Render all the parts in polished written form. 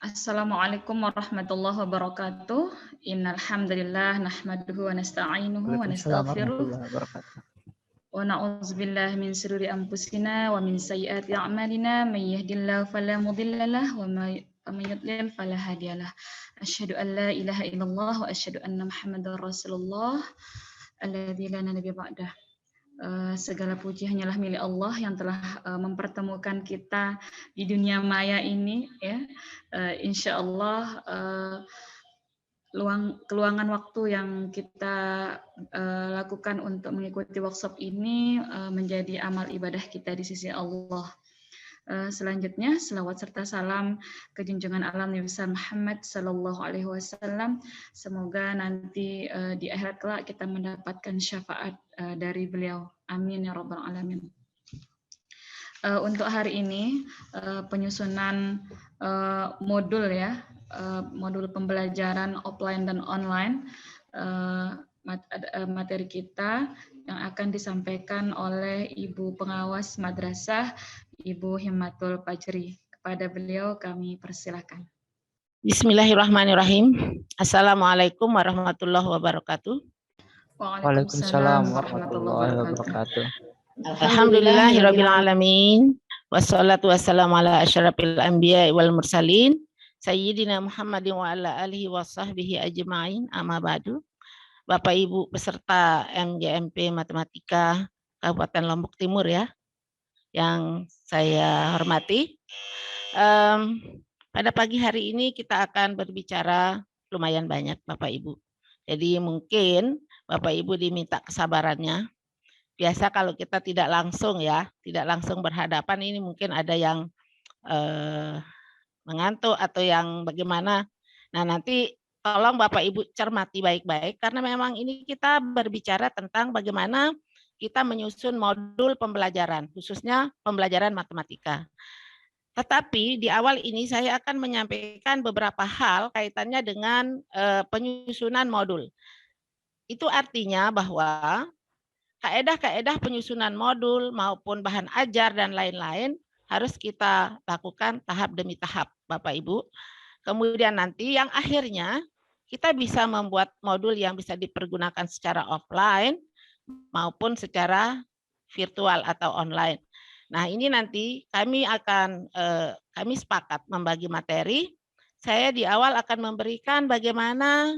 Assalamualaikum warahmatullahi wabarakatuh. Innal hamdalillah nahmaduhu wa nasta'inuhu wa Waalaikumsalam nastaghfiruh warahmatullahi wabarakatuh. wa na'udzubillahi min shururi anfusina wa min sayyiati a'malina may yahdihillahu fala mudilla lahu wa may yudlil fala hadiyalah. Asyhadu an la ilaha illallah wa asyhadu anna Muhammadar Rasulullah alladzi la nabiyya ba'dah. Segala puji hanyalah milik Allah yang telah mempertemukan kita di dunia maya ini, ya. Insya Allah keluangan waktu yang kita lakukan untuk mengikuti workshop ini menjadi amal ibadah kita di sisi Allah. Selanjutnya, selawat serta salam ke junjungan alam Nabi besar Muhammad Sallallahu Alaihi Wasallam. Semoga nanti di akhirat kelak kita mendapatkan syafaat dari beliau. Amin ya rabbal alamin. Untuk hari ini penyusunan modul ya, modul pembelajaran offline dan online. Materi kita yang akan disampaikan oleh Ibu Pengawas Madrasah, Ibu Himmatul Fajri. Kepada beliau kami persilakan. Bismillahirrahmanirrahim. Assalamualaikum warahmatullahi wabarakatuh. Waalaikumsalam warahmatullahi wabarakatuh. Alhamdulillahirabbil alamin. Wassalatu wassalamu ala asyrafil anbiya'i wal mursalin sayyidina Muhammadin wa ala alihi wa sahbihi ajma'in. Amma ba'du. Bapak Ibu peserta MGMP Matematika Kabupaten Lombok Timur ya, yang saya hormati. Pada pagi hari ini kita akan berbicara lumayan banyak Bapak Ibu. Jadi mungkin Bapak Ibu diminta kesabarannya. Biasa kalau kita tidak langsung ya, tidak langsung berhadapan, ini mungkin ada yang mengantuk atau yang bagaimana. Nah nanti tolong Bapak Ibu cermati baik-baik karena memang ini kita berbicara tentang bagaimana kita menyusun modul pembelajaran, khususnya pembelajaran matematika. Tetapi di awal ini saya akan menyampaikan beberapa hal kaitannya dengan penyusunan modul. Itu artinya bahwa kaedah-kaedah penyusunan modul maupun bahan ajar dan lain-lain harus kita lakukan tahap demi tahap, Bapak Ibu. Kemudian nanti yang akhirnya kita bisa membuat modul yang bisa dipergunakan secara offline maupun secara virtual atau online. Nah ini nanti kami sepakat membagi materi. Saya di awal akan memberikan bagaimana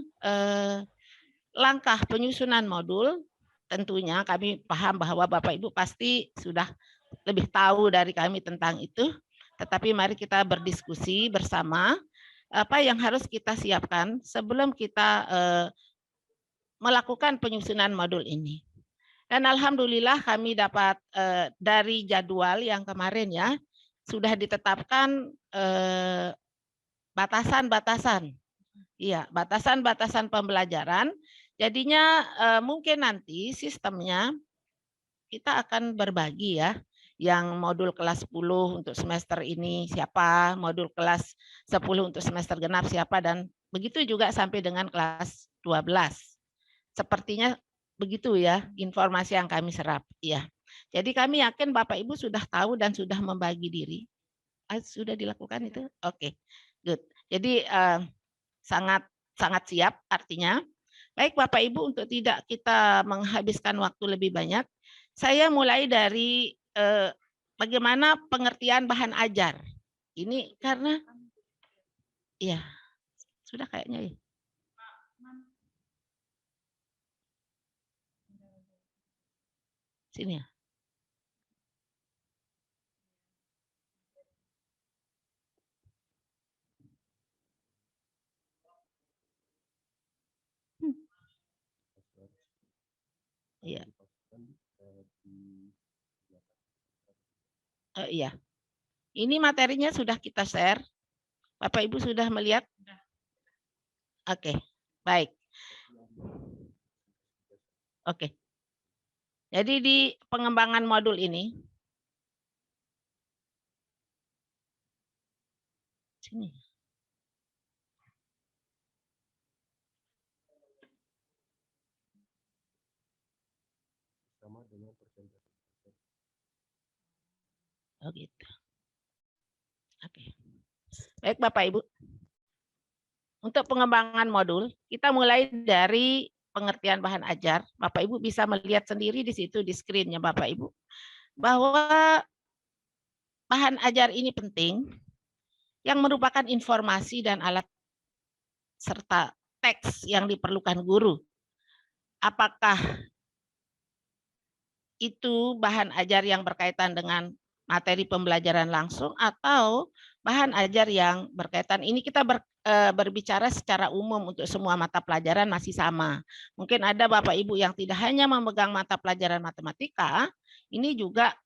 langkah penyusunan modul. Tentunya kami paham bahwa Bapak Ibu pasti sudah lebih tahu dari kami tentang itu. Tetapi mari kita berdiskusi bersama apa yang harus kita siapkan sebelum kita melakukan penyusunan modul ini. Dan alhamdulillah kami dapat dari jadwal yang kemarin ya, sudah ditetapkan batasan-batasan. Iya, batasan-batasan pembelajaran. Jadinya mungkin nanti sistemnya kita akan berbagi ya. Yang modul kelas 10 untuk semester ini siapa, modul kelas 10 untuk semester genap siapa, dan begitu juga sampai dengan kelas 12. Sepertinya begitu ya informasi yang kami serap. Ya. Jadi kami yakin Bapak Ibu sudah tahu dan sudah membagi diri. Sudah dilakukan itu? Oke, good. Jadi sangat siap artinya. Baik Bapak Ibu, untuk tidak kita menghabiskan waktu lebih banyak, saya mulai dari bagaimana pengertian bahan ajar. Ini karena ya sudah kayaknya ya. Sini ya. Iya. Iya. Ini materinya sudah kita share. Bapak Ibu sudah melihat? Oke, baik. Oke. Jadi di pengembangan modul ini, sini. Sama dengan persentase. Oh gitu. Oke. Baik Bapak Ibu. untuk pengembangan modul, kita mulai dari pengertian bahan ajar. Bapak Ibu bisa melihat sendiri di situ di screen-nya Bapak Ibu, bahwa bahan ajar ini penting, yang merupakan informasi dan alat serta teks yang diperlukan guru. Apakah itu bahan ajar yang berkaitan dengan materi pembelajaran langsung atau bahan ajar yang berkaitan, ini kita berbicara secara umum untuk semua mata pelajaran masih sama. Mungkin ada Bapak Ibu yang tidak hanya memegang mata pelajaran matematika, ini juga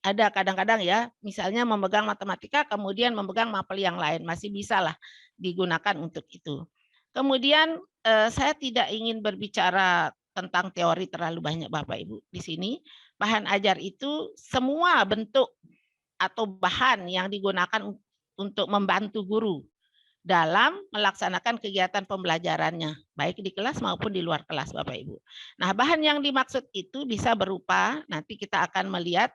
ada kadang-kadang ya, misalnya memegang matematika kemudian memegang mapel yang lain, masih bisa lah digunakan untuk itu. Kemudian saya tidak ingin berbicara tentang teori terlalu banyak Bapak Ibu di sini. Bahan ajar itu semua bentuk atau bahan yang digunakan untuk membantu guru dalam melaksanakan kegiatan pembelajarannya, baik di kelas maupun di luar kelas Bapak Ibu. Nah, bahan yang dimaksud itu bisa berupa, nanti kita akan melihat,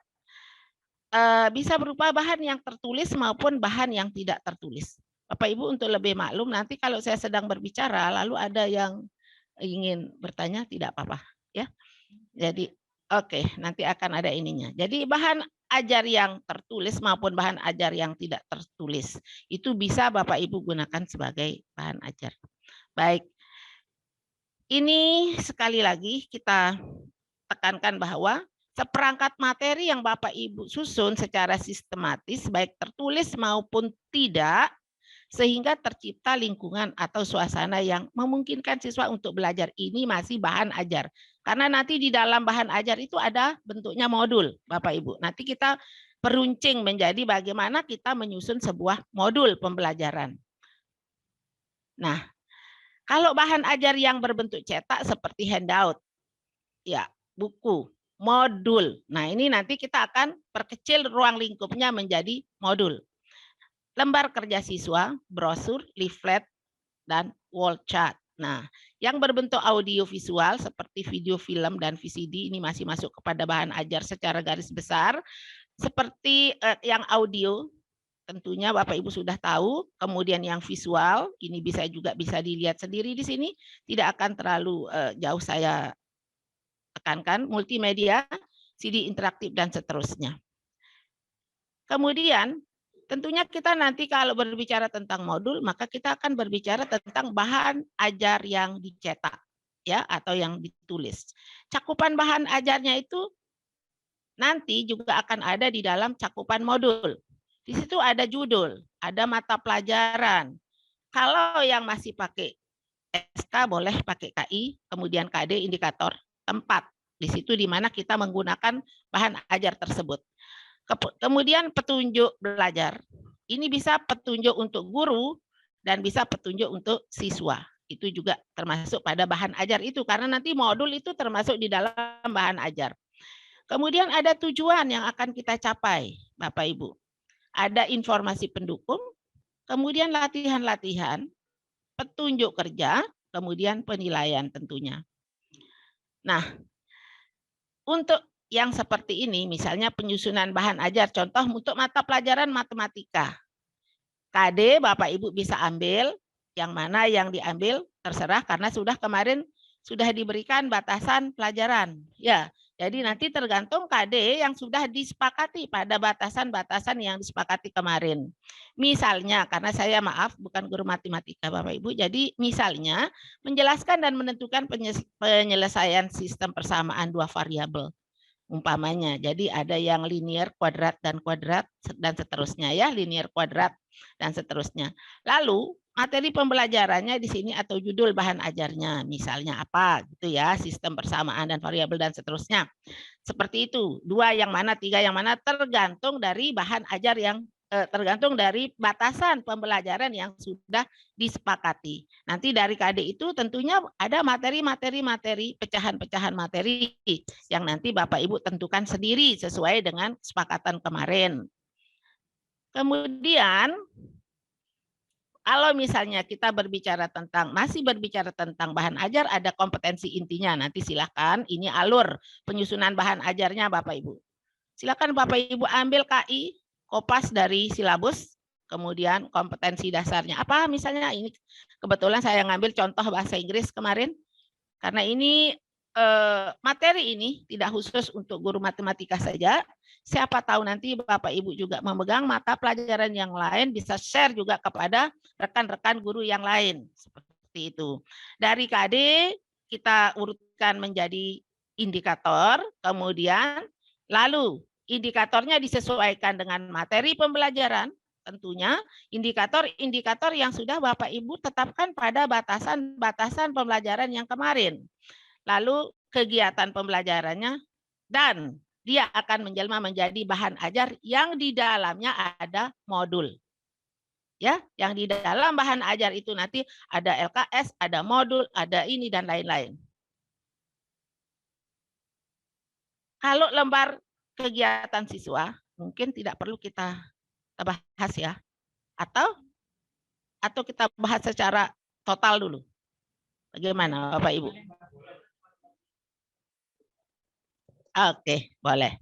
bisa berupa bahan yang tertulis maupun bahan yang tidak tertulis. Bapak Ibu untuk lebih maklum, nanti kalau saya sedang berbicara lalu ada yang ingin bertanya, tidak apa-apa ya. Jadi oke, nanti akan ada ininya. Jadi bahan ajar yang tertulis maupun bahan ajar yang tidak tertulis itu bisa Bapak Ibu gunakan sebagai bahan ajar. Baik. Ini sekali lagi kita tekankan bahwa seperangkat materi yang Bapak Ibu susun secara sistematis baik tertulis maupun tidak, sehingga tercipta lingkungan atau suasana yang memungkinkan siswa untuk belajar, ini masih bahan ajar. Karena nanti di dalam bahan ajar itu ada bentuknya modul, Bapak Ibu. Nanti kita peruncing menjadi bagaimana kita menyusun sebuah modul pembelajaran. Nah, kalau bahan ajar yang berbentuk cetak seperti handout, ya, buku, modul. Nah, ini nanti kita akan perkecil ruang lingkupnya menjadi modul. Lembar kerja siswa, brosur, leaflet, dan wall chart. Nah, yang berbentuk audio visual seperti video, film, dan VCD ini masih masuk kepada bahan ajar secara garis besar. Seperti yang audio, tentunya Bapak Ibu sudah tahu. Kemudian yang visual, ini bisa dilihat sendiri di sini. Tidak akan terlalu jauh saya tekankan. Multimedia, CD interaktif, dan seterusnya. Kemudian, tentunya kita nanti kalau berbicara tentang modul, maka kita akan berbicara tentang bahan ajar yang dicetak ya atau yang ditulis. Cakupan bahan ajarnya itu nanti juga akan ada di dalam cakupan modul. Di situ ada judul, ada mata pelajaran. Kalau yang masih pakai SK boleh pakai KI, kemudian KD indikator tempat. Di situ di mana kita menggunakan bahan ajar tersebut. Kemudian petunjuk belajar. Ini bisa petunjuk untuk guru dan bisa petunjuk untuk siswa. Itu juga termasuk pada bahan ajar itu karena nanti modul itu termasuk di dalam bahan ajar. Kemudian ada tujuan yang akan kita capai, Bapak Ibu. Ada informasi pendukung, kemudian latihan-latihan, petunjuk kerja, kemudian penilaian tentunya. Nah, untuk yang seperti ini, misalnya penyusunan bahan ajar, contoh untuk mata pelajaran matematika. KD Bapak Ibu bisa ambil, yang mana yang diambil terserah karena kemarin sudah diberikan batasan pelajaran. Ya, jadi nanti tergantung KD yang sudah disepakati pada batasan-batasan yang disepakati kemarin. Misalnya, karena saya maaf bukan guru matematika Bapak Ibu, jadi misalnya menjelaskan dan menentukan penyelesaian sistem persamaan dua variabel. Umpamanya, jadi ada yang linear, kuadrat, dan seterusnya ya, linear, kuadrat, dan seterusnya. Lalu materi pembelajarannya di sini atau judul bahan ajarnya, misalnya apa gitu ya, sistem persamaan dan variabel dan seterusnya. Seperti itu, 2 yang mana, 3 yang mana, tergantung dari bahan ajar yang tergantung dari batasan pembelajaran yang sudah disepakati. Nanti dari KD itu tentunya ada materi-materi, pecahan-pecahan materi yang nanti Bapak Ibu tentukan sendiri sesuai dengan kesepakatan kemarin. Kemudian kalau misalnya kita masih berbicara tentang bahan ajar, ada kompetensi intinya. Nanti silakan, ini alur penyusunan bahan ajarnya Bapak Ibu. Silakan Bapak Ibu ambil KI, kopas dari silabus, kemudian kompetensi dasarnya. Apa misalnya ini kebetulan saya ngambil contoh bahasa Inggris kemarin, karena ini materi ini tidak khusus untuk guru matematika saja. Siapa tahu nanti Bapak Ibu juga memegang mata pelajaran yang lain, bisa share juga kepada rekan-rekan guru yang lain. Seperti itu. Dari KD kita urutkan menjadi indikator, kemudian lalu indikatornya disesuaikan dengan materi pembelajaran, tentunya indikator-indikator yang sudah Bapak Ibu tetapkan pada batasan-batasan pembelajaran yang kemarin. Lalu kegiatan pembelajarannya, dan dia akan menjelma menjadi bahan ajar yang di dalamnya ada modul. Ya, yang di dalam bahan ajar itu nanti ada LKS, ada modul, ada ini dan lain-lain. Kalau lembar kegiatan siswa mungkin tidak perlu kita bahas ya. Atau kita bahas secara total dulu. Bagaimana Bapak Ibu? Oke, boleh.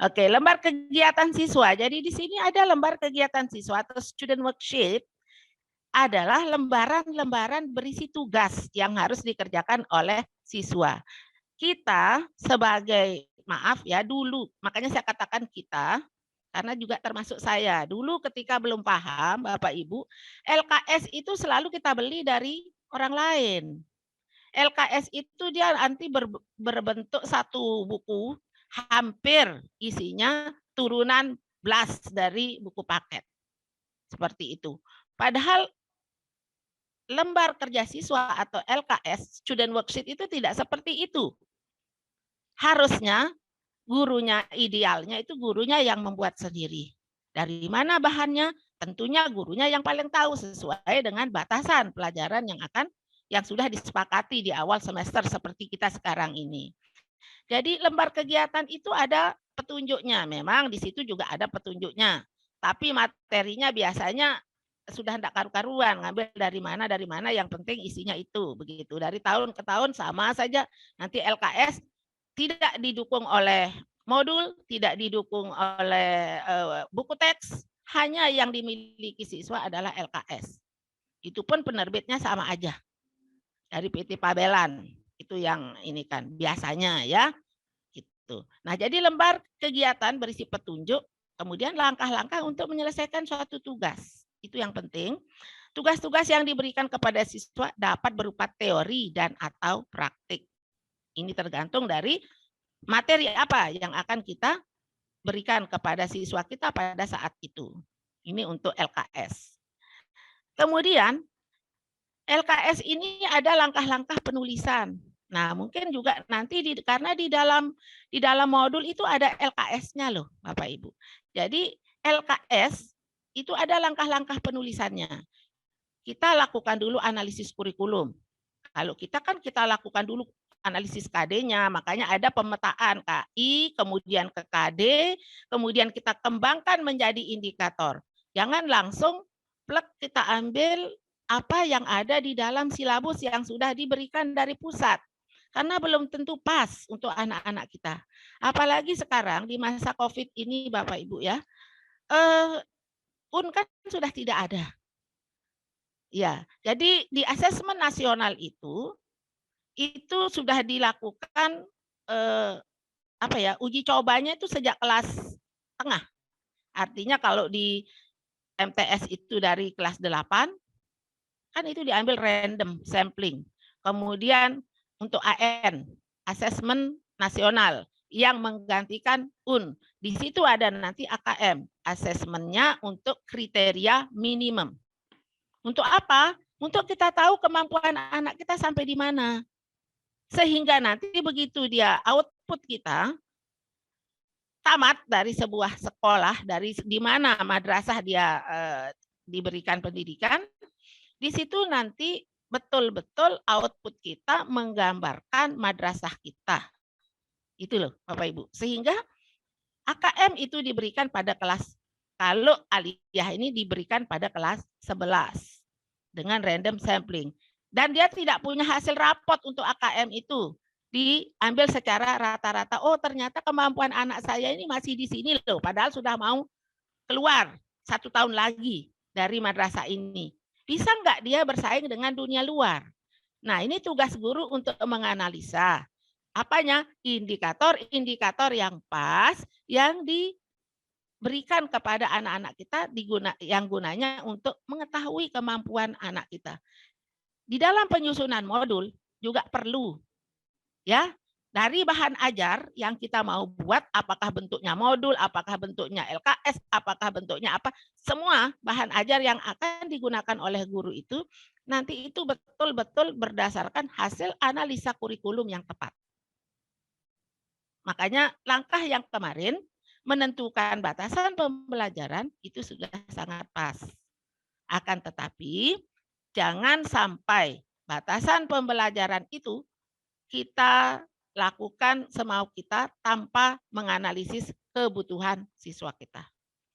Oke, lembar kegiatan siswa. Jadi di sini ada lembar kegiatan siswa atau student worksheet adalah lembaran-lembaran berisi tugas yang harus dikerjakan oleh siswa. Kita sebagai, maaf ya dulu, makanya saya katakan kita, karena juga termasuk saya. Dulu ketika belum paham Bapak Ibu, LKS itu selalu kita beli dari orang lain. LKS itu dia nanti berbentuk satu buku, hampir isinya turunan blast dari buku paket. Seperti itu. Padahal lembar kerja siswa atau LKS, student worksheet itu tidak seperti itu. Harusnya gurunya, idealnya itu gurunya yang membuat sendiri. Dari mana bahannya? Tentunya gurunya yang paling tahu sesuai dengan batasan pelajaran yang sudah disepakati di awal semester seperti kita sekarang ini. Jadi lembar kegiatan itu ada petunjuknya. Memang di situ juga ada petunjuknya. Tapi materinya biasanya sudah tidak karu-karuan. Ngambil dari mana, yang penting isinya itu. Begitu. Dari tahun ke tahun sama saja. Nanti LKS tidak didukung oleh modul, tidak didukung oleh buku teks. Hanya yang dimiliki siswa adalah LKS. Itu pun penerbitnya sama aja. Dari PT Pabelan itu yang ini kan biasanya ya gitu. Nah, jadi lembar kegiatan berisi petunjuk, kemudian langkah-langkah untuk menyelesaikan suatu tugas. Itu yang penting. Tugas-tugas yang diberikan kepada siswa dapat berupa teori dan atau praktik. Ini tergantung dari materi apa yang akan kita berikan kepada siswa kita pada saat itu. Ini untuk LKS. Kemudian LKS ini ada langkah-langkah penulisan. Nah, mungkin juga nanti karena di dalam modul itu ada LKS-nya loh, Bapak Ibu. Jadi LKS itu ada langkah-langkah penulisannya. Kita lakukan dulu analisis kurikulum. Kalau kita lakukan dulu analisis KD-nya, makanya ada pemetaan KI, kemudian ke KD, kemudian kita kembangkan menjadi indikator. Jangan langsung plek kita ambil apa yang ada di dalam silabus yang sudah diberikan dari pusat. Karena belum tentu pas untuk anak-anak kita. Apalagi sekarang di masa COVID ini Bapak Ibu ya, kan sudah tidak ada. Ya, jadi di asesmen nasional itu sudah dilakukan uji cobanya itu sejak kelas tengah. Artinya kalau di MTS itu dari kelas 8 kan itu diambil random sampling. Kemudian untuk AN, asesmen nasional yang menggantikan UN. Di situ ada nanti AKM, asesmennya untuk kriteria minimum. Untuk apa? Untuk kita tahu kemampuan anak kita sampai di mana. Sehingga nanti begitu dia output kita tamat dari sebuah sekolah, dari di mana madrasah dia diberikan pendidikan, di situ nanti betul-betul output kita menggambarkan madrasah kita. Itu loh Bapak Ibu. Sehingga AKM itu diberikan pada kelas, kalau aliyah ini diberikan pada kelas 11 dengan random sampling. Dan dia tidak punya hasil rapot untuk AKM itu. Diambil secara rata-rata. Oh ternyata kemampuan anak saya ini masih di sini loh. Padahal sudah mau keluar 1 tahun lagi dari madrasah ini? Bisa nggak dia bersaing dengan dunia luar? Nah, ini tugas guru untuk menganalisa. Apanya? Indikator-indikator yang pas yang diberikan kepada anak-anak kita yang gunanya untuk mengetahui kemampuan anak kita. Di dalam penyusunan modul juga perlu ya dari bahan ajar yang kita mau buat, apakah bentuknya modul, apakah bentuknya LKS, apakah bentuknya apa, semua bahan ajar yang akan digunakan oleh guru itu nanti itu betul-betul berdasarkan hasil analisa kurikulum yang tepat. Makanya langkah yang kemarin menentukan batasan pembelajaran itu sudah sangat pas. Akan tetapi jangan sampai batasan pembelajaran itu kita lakukan semau kita tanpa menganalisis kebutuhan siswa kita.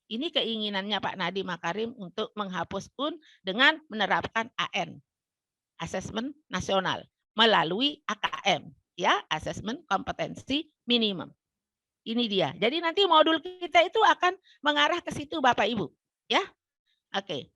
Ini keinginannya Pak Nadiem Makarim untuk menghapus UN dengan menerapkan AN, Asesmen Nasional, melalui AKM, ya, Asesmen Kompetensi Minimum. Ini dia. Jadi nanti modul kita itu akan mengarah ke situ Bapak Ibu, ya. Oke.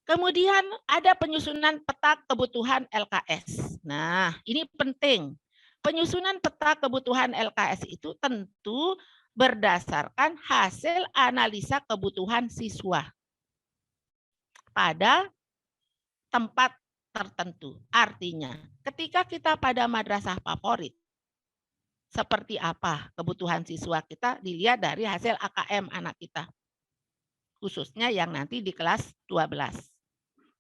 Kemudian ada penyusunan peta kebutuhan LKS. Nah, ini penting. Penyusunan peta kebutuhan LKS itu tentu berdasarkan hasil analisa kebutuhan siswa pada tempat tertentu. Artinya, ketika kita pada madrasah favorit, seperti apa kebutuhan siswa kita dilihat dari hasil AKM anak kita. Khususnya yang nanti di kelas 12.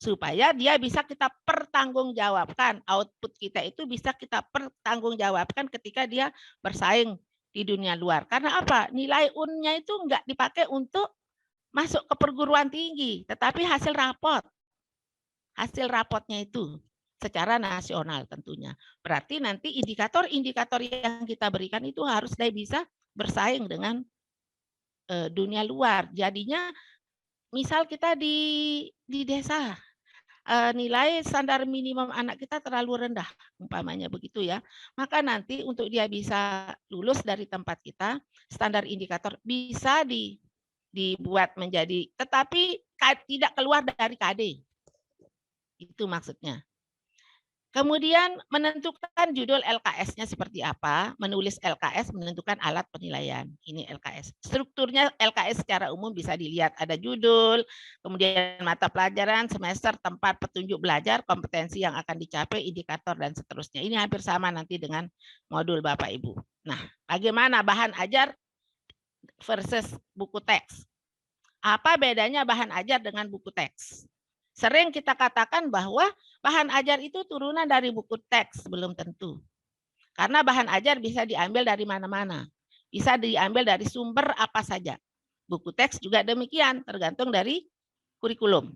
Supaya dia bisa kita pertanggungjawabkan, output kita itu bisa kita pertanggungjawabkan ketika dia bersaing di dunia luar. Karena apa? Nilai UN-nya itu enggak dipakai untuk masuk ke perguruan tinggi, tetapi hasil rapot. Hasil rapotnya itu secara nasional tentunya. Berarti nanti indikator-indikator yang kita berikan itu harus bisa bersaing dengan dunia luar. Jadinya misal kita di desa, nilai standar minimum anak kita terlalu rendah, umpamanya begitu ya. Maka nanti untuk dia bisa lulus dari tempat kita, standar indikator bisa dibuat menjadi, tetapi tidak keluar dari KD. Itu maksudnya. Kemudian menentukan judul LKS-nya seperti apa, menulis LKS, menentukan alat penilaian. Ini LKS. Strukturnya LKS secara umum bisa dilihat, ada judul, kemudian mata pelajaran, semester, tempat petunjuk belajar, kompetensi yang akan dicapai, indikator, dan seterusnya. Ini hampir sama nanti dengan modul Bapak Ibu. Nah, bagaimana bahan ajar versus buku teks? Apa bedanya bahan ajar dengan buku teks? Sering kita katakan bahwa bahan ajar itu turunan dari buku teks, belum tentu. Karena bahan ajar bisa diambil dari mana-mana. Bisa diambil dari sumber apa saja. Buku teks juga demikian, tergantung dari kurikulum.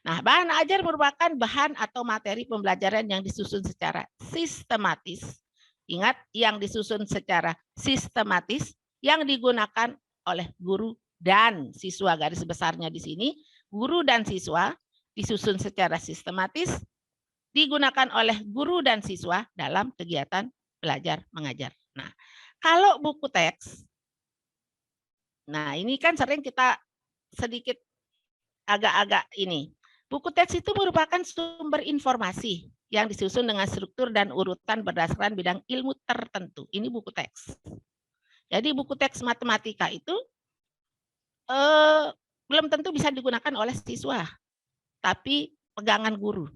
Nah, bahan ajar merupakan bahan atau materi pembelajaran yang disusun secara sistematis. Ingat, yang disusun secara sistematis yang digunakan oleh guru dan siswa, garis besarnya di sini, guru dan siswa disusun secara sistematis, digunakan oleh guru dan siswa dalam kegiatan belajar mengajar. Nah, kalau buku teks, nah ini kan sering kita sedikit agak-agak ini. Buku teks itu merupakan sumber informasi yang disusun dengan struktur dan urutan berdasarkan bidang ilmu tertentu. Ini buku teks. Jadi buku teks matematika itu belum tentu bisa digunakan oleh siswa, tapi pegangan guru.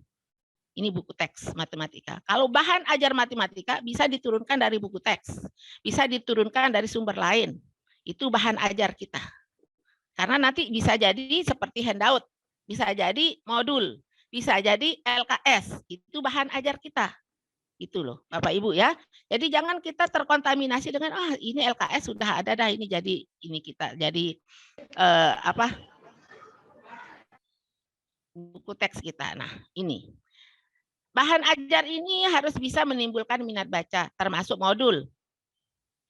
Ini buku teks matematika. Kalau bahan ajar matematika bisa diturunkan dari buku teks, bisa diturunkan dari sumber lain. Itu bahan ajar kita. Karena nanti bisa jadi seperti handout, bisa jadi modul, bisa jadi LKS. Itu bahan ajar kita. Itu loh, Bapak Ibu ya. Jadi jangan kita terkontaminasi dengan ini LKS sudah ada dah, ini jadi ini kita jadi buku teks kita. Nah, ini. Bahan ajar ini harus bisa menimbulkan minat baca, termasuk modul.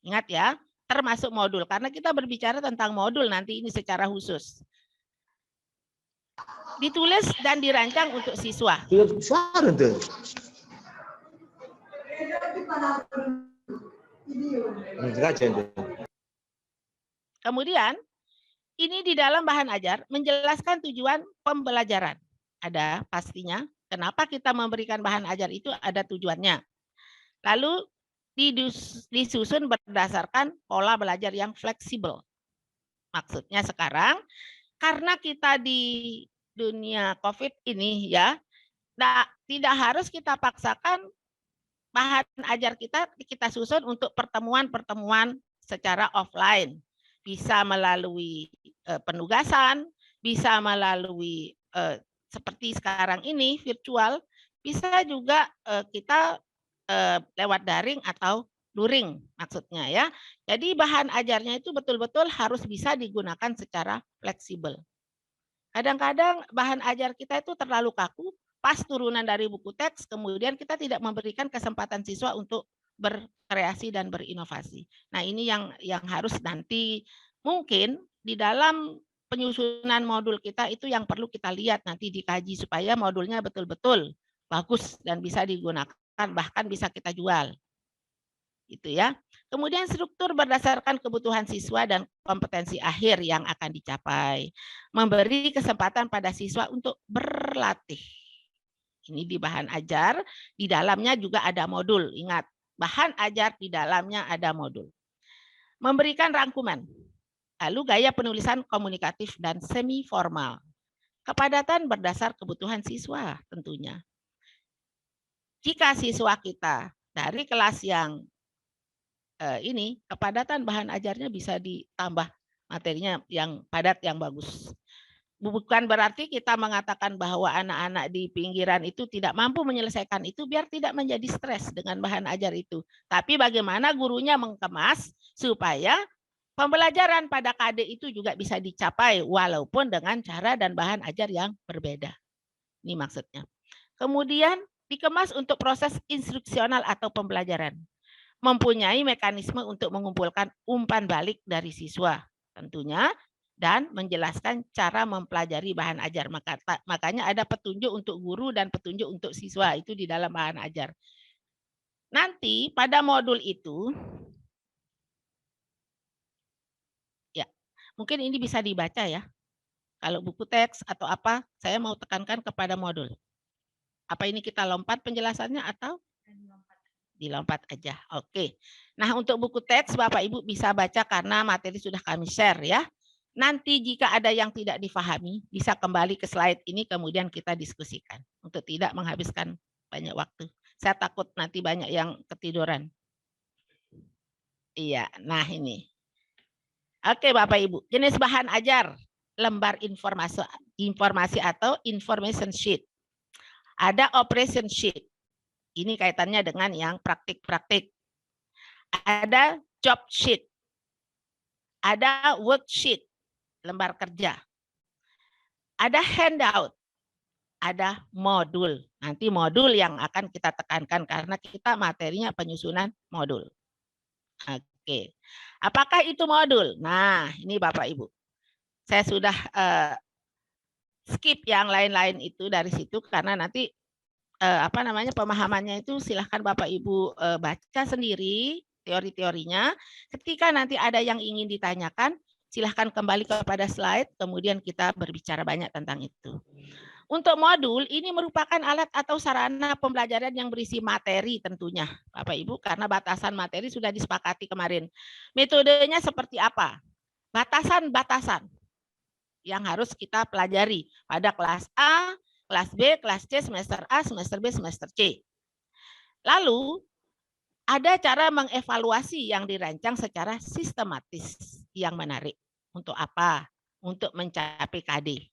Ingat ya, termasuk modul. Karena kita berbicara tentang modul nanti ini secara khusus. Ditulis dan dirancang untuk siswa. Kemudian, ini di dalam bahan ajar menjelaskan tujuan pembelajaran. Ada pastinya. Kenapa kita memberikan bahan ajar itu ada tujuannya. Lalu disusun berdasarkan pola belajar yang fleksibel. Maksudnya sekarang, karena kita di dunia COVID ini ya, tidak harus kita paksakan bahan ajar kita susun untuk pertemuan-pertemuan secara offline. Bisa melalui penugasan, bisa melalui seperti sekarang ini virtual, bisa juga kita lewat daring atau luring maksudnya ya. Jadi bahan ajarnya itu betul-betul harus bisa digunakan secara fleksibel. Kadang-kadang bahan ajar kita itu terlalu kaku, pas turunan dari buku teks, kemudian kita tidak memberikan kesempatan siswa untuk berkreasi dan berinovasi. Nah, ini yang harus nanti mungkin di dalam penyusunan modul kita itu yang perlu kita lihat nanti dikaji supaya modulnya betul-betul bagus dan bisa digunakan, bahkan bisa kita jual. Gitu ya. Kemudian struktur berdasarkan kebutuhan siswa dan kompetensi akhir yang akan dicapai. Memberi kesempatan pada siswa untuk berlatih. Ini di bahan ajar, di dalamnya juga ada modul. Ingat, bahan ajar di dalamnya ada modul. Memberikan rangkuman. Lalu gaya penulisan komunikatif dan semi formal. Kepadatan berdasar kebutuhan siswa tentunya. Jika siswa kita dari kelas yang ini, kepadatan bahan ajarnya bisa ditambah materinya yang padat, yang bagus. Bukan berarti kita mengatakan bahwa anak-anak di pinggiran itu tidak mampu menyelesaikan itu biar tidak menjadi stres dengan bahan ajar itu. Tapi bagaimana gurunya mengemas supaya pembelajaran pada KD itu juga bisa dicapai walaupun dengan cara dan bahan ajar yang berbeda. Ini maksudnya. Kemudian dikemas untuk proses instruksional atau pembelajaran. Mempunyai mekanisme untuk mengumpulkan umpan balik dari siswa tentunya dan menjelaskan cara mempelajari bahan ajar. Makanya ada petunjuk untuk guru dan petunjuk untuk siswa itu di dalam bahan ajar. Nanti pada modul itu ya, mungkin ini bisa dibaca ya. Kalau buku teks atau apa, saya mau tekankan kepada modul. Apa ini kita lompat penjelasannya atau dilompat aja. Oke. Nah, untuk buku teks Bapak Ibu bisa baca karena materi sudah kami share ya. Nanti jika ada yang tidak difahami, bisa kembali ke slide ini kemudian kita diskusikan untuk tidak menghabiskan banyak waktu. Saya takut nanti banyak yang ketiduran. Iya, nah ini. Oke, Bapak Ibu, jenis bahan ajar lembar informasi atau information sheet. Ada operation sheet. Ini kaitannya dengan yang praktik-praktik. Ada job sheet. Ada worksheet, lembar kerja. Ada handout. Ada modul. Nanti modul yang akan kita tekankan karena kita materinya penyusunan modul. Oke. Apakah itu modul? Nah, ini Bapak Ibu. Saya sudah skip yang lain-lain itu dari situ karena nanti pemahamannya itu silahkan Bapak Ibu baca sendiri teori-teorinya. Ketika nanti ada yang ingin ditanyakan, silahkan kembali kepada slide, kemudian kita berbicara banyak tentang itu. Untuk modul, ini merupakan alat atau sarana pembelajaran yang berisi materi tentunya, Bapak Ibu, karena batasan materi sudah disepakati kemarin. Metodenya seperti apa? Batasan-batasan yang harus kita pelajari pada kelas A, kelas B, kelas C, semester A, semester B, semester C. Lalu, ada cara mengevaluasi yang dirancang secara sistematis yang menarik. Untuk apa? Untuk mencapai KD.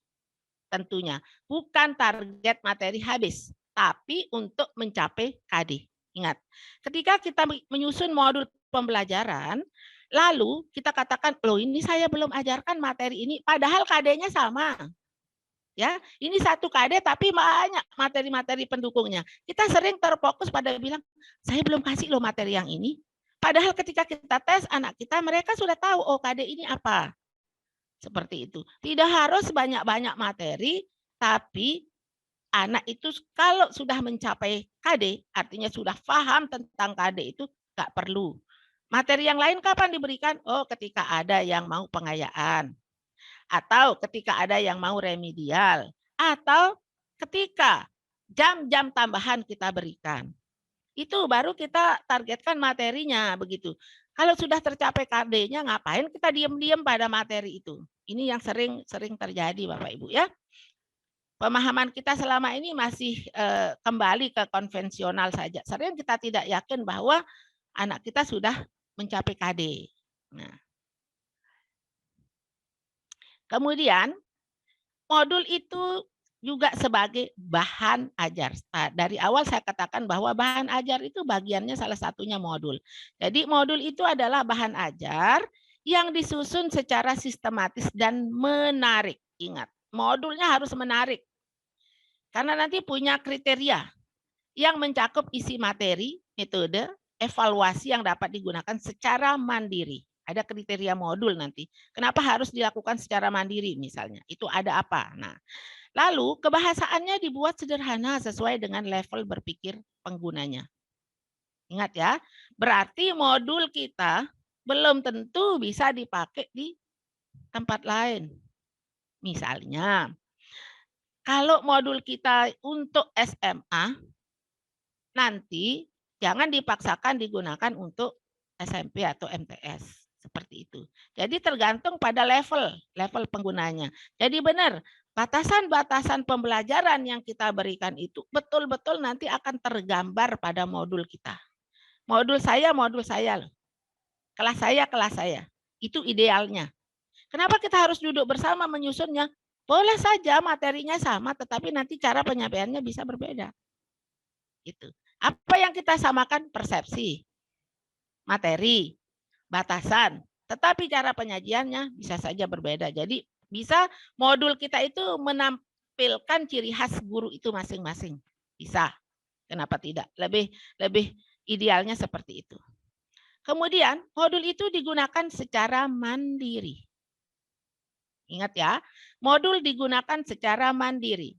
Tentunya, bukan target materi habis, tapi untuk mencapai KD. Ingat, ketika kita menyusun modul pembelajaran, lalu kita katakan, loh ini saya belum ajarkan materi ini, padahal KD-nya sama. Ya, ini satu KD tapi banyak materi-materi pendukungnya. Kita sering terfokus pada bilang, saya belum kasih loh materi yang ini. Padahal ketika kita tes anak kita, mereka sudah tahu, oh KD ini apa. Seperti itu. Tidak harus banyak-banyak materi, tapi anak itu kalau sudah mencapai KD, artinya sudah paham tentang KD itu, nggak perlu. Materi yang lain kapan diberikan? Oh, ketika ada yang mau pengayaan. atau ketika ada yang mau remedial, atau ketika jam-jam tambahan kita berikan. Itu baru kita targetkan materinya begitu. Kalau sudah tercapai KD-nya, ngapain kita diam-diam pada materi itu? Ini yang sering terjadi Bapak Ibu ya. Pemahaman kita selama ini masih kembali ke konvensional saja. Sering kita tidak yakin bahwa anak kita sudah mencapai KD. Nah. Kemudian modul itu juga sebagai bahan ajar. Dari awal saya katakan bahwa bahan ajar itu bagiannya salah satunya modul. Jadi modul itu adalah bahan ajar yang disusun secara sistematis dan menarik. Ingat, modulnya harus menarik. Karena nanti punya kriteria yang mencakup isi materi, metode, evaluasi yang dapat digunakan secara mandiri. Ada kriteria modul nanti. Kenapa harus dilakukan secara mandiri misalnya? Itu ada apa? Nah, lalu kebahasaannya dibuat sederhana sesuai dengan level berpikir penggunanya. Ingat ya, berarti modul kita belum tentu bisa dipakai di tempat lain. Misalnya, kalau modul kita untuk SMA, nanti jangan dipaksakan digunakan untuk SMP atau MTS. Seperti itu. Jadi tergantung pada level penggunanya. Jadi benar, batasan-batasan pembelajaran yang kita berikan itu betul-betul nanti akan tergambar pada modul kita. Modul saya loh. Kelas saya. Itu idealnya. Kenapa kita harus duduk bersama menyusunnya? Boleh saja materinya sama, tetapi nanti cara penyampaiannya bisa berbeda. Itu. Apa yang kita samakan? Persepsi, materi, batasan, tetapi cara penyajiannya bisa saja berbeda. Jadi bisa modul kita itu menampilkan ciri khas guru itu masing-masing. Bisa. Kenapa tidak? Lebih idealnya seperti itu. Kemudian modul itu digunakan secara mandiri. Ingat ya, modul digunakan secara mandiri.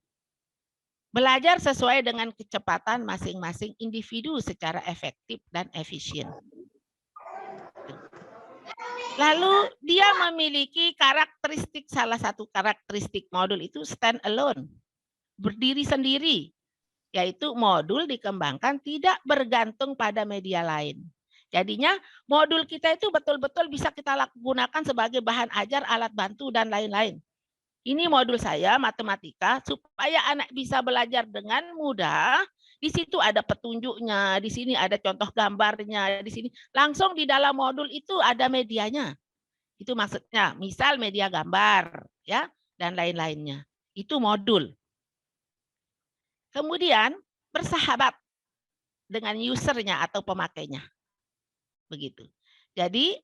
Belajar sesuai dengan kecepatan masing-masing individu secara efektif dan efisien. Lalu dia memiliki karakteristik, salah satu karakteristik modul itu stand alone, berdiri sendiri, yaitu modul dikembangkan tidak bergantung pada media lain. Jadinya modul kita itu betul-betul bisa kita gunakan sebagai bahan ajar, alat bantu, dan lain-lain. Ini modul saya, matematika, supaya anak bisa belajar dengan mudah. Di situ ada petunjuknya, di sini ada contoh gambarnya, di sini langsung di dalam modul itu ada medianya. Itu maksudnya, misal media gambar, ya, dan lain-lainnya. Itu modul. Kemudian bersahabat dengan usernya atau pemakainya. Begitu. Jadi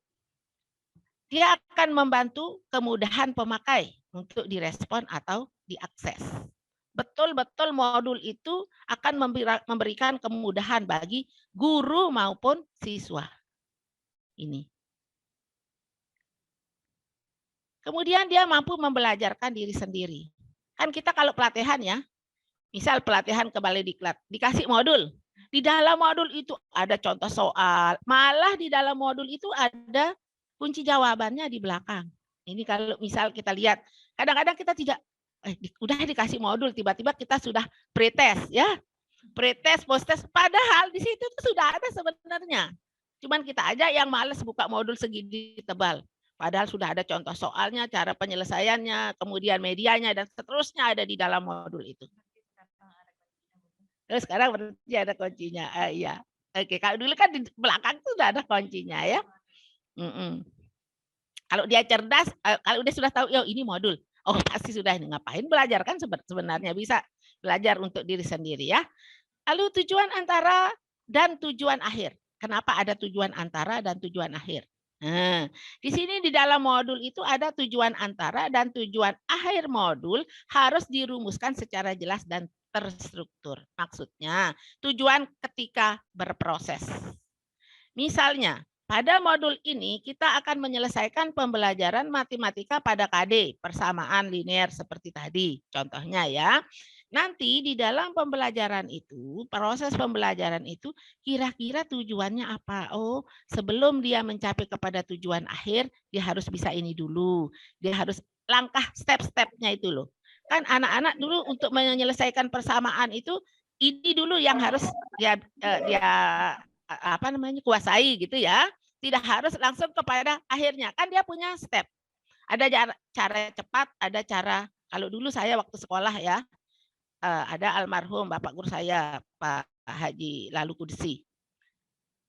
dia akan membantu kemudahan pemakai untuk direspon atau diakses. Betul-betul modul itu akan memberikan kemudahan bagi guru maupun siswa. Ini. Kemudian dia mampu membelajarkan diri sendiri. Kan kita kalau pelatihan ya, misal pelatihan ke Balai Diklat, dikasih modul. Di dalam modul itu ada contoh soal, malah di dalam modul itu ada kunci jawabannya di belakang. Ini kalau misal kita lihat, kadang-kadang kita tidak, udah dikasih modul, tiba-tiba kita sudah pretest ya. Pretest, posttest, padahal di situ sudah ada sebenarnya. Cuman kita aja yang males buka modul segini tebal. Padahal sudah ada contoh soalnya, cara penyelesaiannya, kemudian medianya, dan seterusnya ada di dalam modul itu. Terus sekarang berarti ada kuncinya. Iya. Oke, kalau dulu kan di belakang itu sudah ada kuncinya ya. Kalau dia cerdas, kalau dia sudah tahu, yo ini modul. Oh pasti sudah ini. Ngapain belajar kan sebenarnya bisa belajar untuk diri sendiri ya. Lalu tujuan antara dan tujuan akhir. Kenapa ada tujuan antara dan tujuan akhir? Nah, di sini di dalam modul itu ada tujuan antara dan tujuan akhir modul harus dirumuskan secara jelas dan terstruktur. Maksudnya tujuan ketika berproses. Misalnya Pada modul ini kita akan menyelesaikan pembelajaran matematika pada KD, persamaan linear seperti tadi. Contohnya ya. Nanti di dalam pembelajaran itu, proses pembelajaran itu kira-kira tujuannya apa? Oh, sebelum dia mencapai kepada tujuan akhir, dia harus bisa ini dulu. Dia harus langkah step-stepnya itu loh. Kan anak-anak dulu untuk menyelesaikan persamaan itu, ini dulu yang harus dia kuasai gitu ya. Tidak harus langsung kepada akhirnya. Kan dia punya step. Ada cara cepat, ada cara, kalau dulu saya waktu sekolah ya, ada almarhum Bapak guru saya, Pak Haji Lalu Kudsi.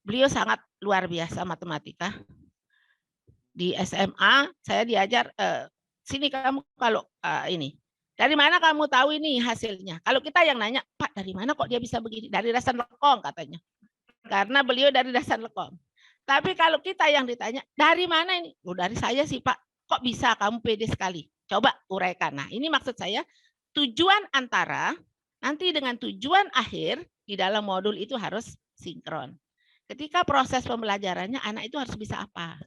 Beliau sangat luar biasa matematika. Di SMA saya diajar, sini kamu kalau ini, dari mana kamu tahu ini hasilnya? Kalau kita yang nanya, Pak dari mana kok dia bisa begini? Dari dasar lekong katanya. Karena beliau dari dasar lekong. Tapi kalau kita yang ditanya, dari mana ini? Oh, dari saya sih Pak. Kok bisa kamu pede sekali? Coba uraikan. Nah ini maksud saya, tujuan antara nanti dengan tujuan akhir di dalam modul itu harus sinkron. Ketika proses pembelajarannya, anak itu harus bisa apa?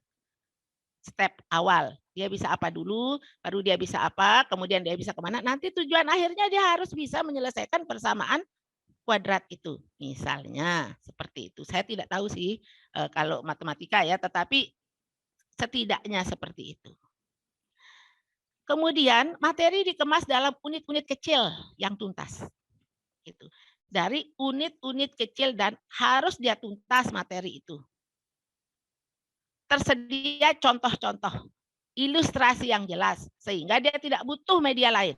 Step awal, dia bisa apa dulu, baru dia bisa apa, kemudian dia bisa kemana. Nanti tujuan akhirnya dia harus bisa menyelesaikan persamaan kuadrat itu. Misalnya seperti itu. Saya tidak tahu sih kalau matematika ya, tetapi setidaknya seperti itu. Kemudian materi dikemas dalam unit-unit kecil yang tuntas. Itu. Dari unit-unit kecil dan harus dia tuntas materi itu. Tersedia contoh-contoh, ilustrasi yang jelas, sehingga dia tidak butuh media lain.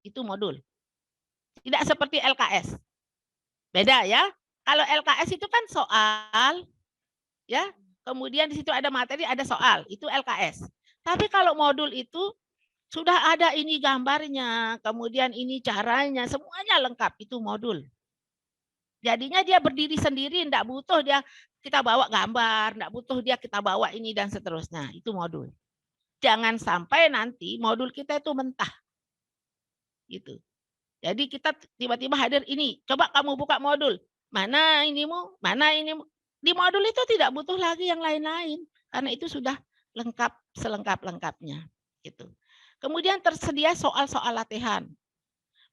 Itu modul. Tidak seperti LKS. Beda ya. Kalau LKS itu kan soal, ya. Kemudian di situ ada materi, ada soal. Itu LKS. Tapi kalau modul itu sudah ada ini gambarnya, kemudian ini caranya, semuanya lengkap, itu modul. Jadinya dia berdiri sendiri, enggak butuh dia kita bawa gambar, enggak butuh dia kita bawa ini dan seterusnya, itu modul. Jangan sampai nanti modul kita itu mentah. Gitu. Jadi kita tiba-tiba hadir ini, coba kamu buka modul. Mana inimu, mana inimu. Di modul itu tidak butuh lagi yang lain-lain, karena itu sudah lengkap selengkap-lengkapnya. Gitu. Kemudian tersedia soal-soal latihan.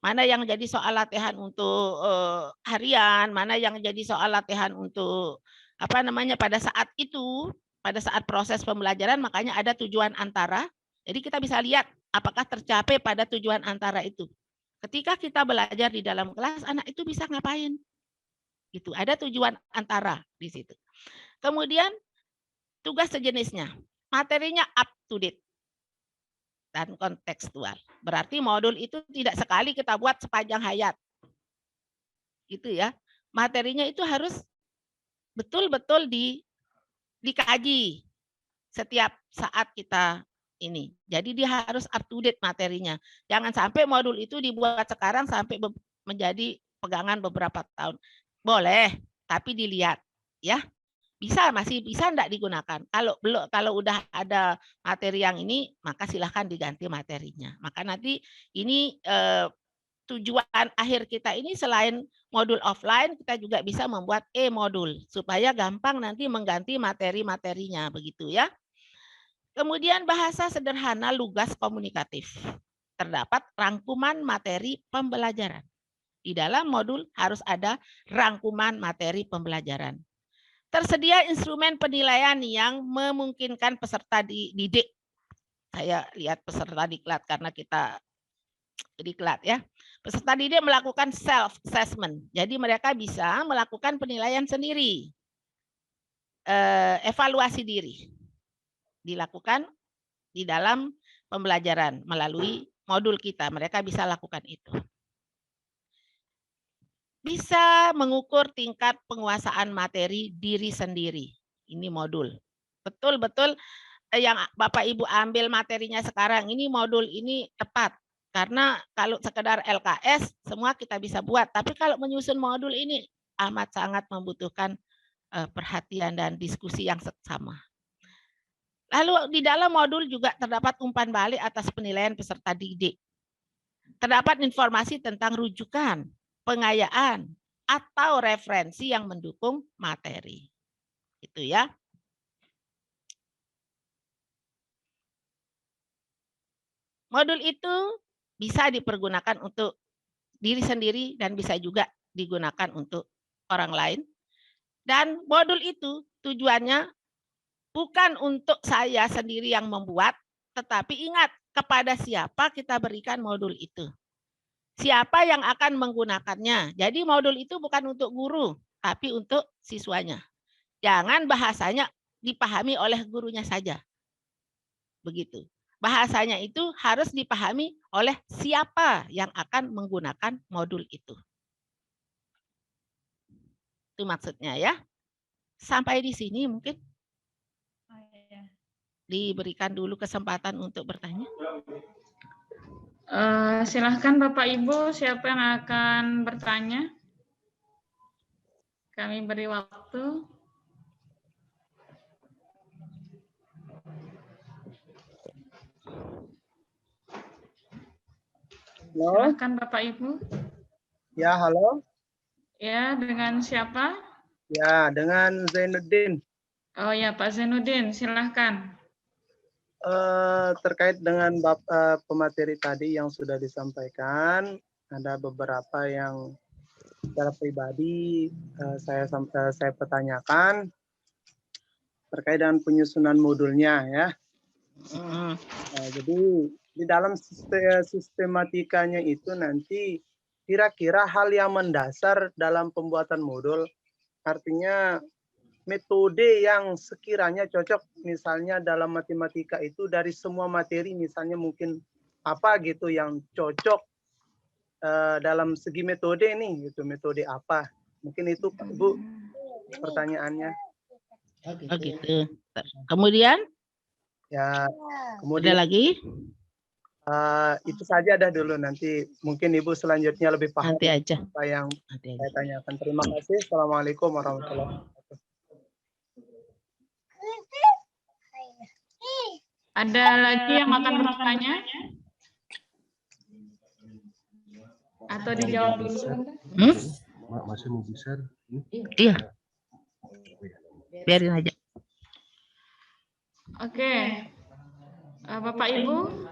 Mana yang jadi soal latihan untuk harian, mana yang jadi soal latihan untuk pada saat itu, pada saat proses pembelajaran, makanya ada tujuan antara. Jadi kita bisa lihat apakah tercapai pada tujuan antara itu. Ketika kita belajar di dalam kelas, anak itu bisa ngapain? Gitu. Ada tujuan antara di situ. Kemudian tugas sejenisnya, materinya up to date dan kontekstual. Berarti modul itu tidak sekali kita buat sepanjang hayat. Gitu ya. Materinya itu harus betul-betul dikaji setiap saat kita ini. Jadi dia harus up to date materinya. Jangan sampai modul itu dibuat sekarang sampai menjadi pegangan beberapa tahun. Boleh, tapi dilihat ya. Bisa, masih bisa enggak digunakan. Kalau udah ada materi yang ini, maka silahkan diganti materinya. Maka nanti ini tujuan akhir kita ini selain modul offline, kita juga bisa membuat e-modul supaya gampang nanti mengganti materi-materinya, begitu ya. Kemudian bahasa sederhana lugas komunikatif. Terdapat rangkuman materi pembelajaran. Di dalam modul harus ada rangkuman materi pembelajaran. Tersedia instrumen penilaian yang memungkinkan peserta didik. Saya lihat peserta diklat karena kita diklat ya. Peserta didik melakukan self assessment. Jadi mereka bisa melakukan penilaian sendiri. Evaluasi diri dilakukan di dalam pembelajaran melalui modul kita. Mereka bisa lakukan itu. Bisa mengukur tingkat penguasaan materi diri sendiri. Ini modul. Betul-betul yang Bapak Ibu ambil materinya sekarang ini modul ini tepat. Karena kalau sekedar LKS semua kita bisa buat. Tapi kalau menyusun modul ini amat sangat membutuhkan perhatian dan diskusi yang seksama. Lalu di dalam modul juga terdapat umpan balik atas penilaian peserta didik. Terdapat informasi tentang rujukan, pengayaan, atau referensi yang mendukung materi. Itu ya. Modul itu bisa dipergunakan untuk diri sendiri dan bisa juga digunakan untuk orang lain. Dan modul itu tujuannya bukan untuk saya sendiri yang membuat, tetapi ingat kepada siapa kita berikan modul itu. Siapa yang akan menggunakannya. Jadi modul itu bukan untuk guru, tapi untuk siswanya. Jangan bahasanya dipahami oleh gurunya saja. Begitu. Bahasanya itu harus dipahami oleh siapa yang akan menggunakan modul itu. Itu maksudnya ya. Sampai di sini mungkin diberikan dulu kesempatan untuk bertanya. Silahkan Bapak Ibu, siapa yang akan bertanya? Kami beri waktu. Halo. Silahkan Bapak Ibu. Ya, halo. Ya, dengan siapa? Ya, dengan Zainuddin. Oh ya, Pak Zainuddin, silahkan. Terkait dengan pemateri tadi yang sudah disampaikan, ada beberapa yang secara pribadi saya pertanyakan terkait dengan penyusunan modulnya ya. Jadi di dalam sistematikanya itu nanti kira-kira hal yang mendasar dalam pembuatan modul, artinya metode yang sekiranya cocok misalnya dalam matematika itu dari semua materi, misalnya mungkin apa gitu yang cocok dalam segi metode nih, gitu, metode apa? Mungkin itu Bu pertanyaannya. Oh gitu. Kemudian? Ya, kemudian ada lagi? Itu saja dah dulu, nanti mungkin Ibu selanjutnya lebih paham Nanti aja. apa yang saya tanyakan. Terima kasih. Assalamualaikum warahmatullahi wabarakatuh. Ada lagi yang akan bertanya? Atau dijawab dulu? Masih mau besar? Iya. Biarin aja. Oke. Bapak Ibu,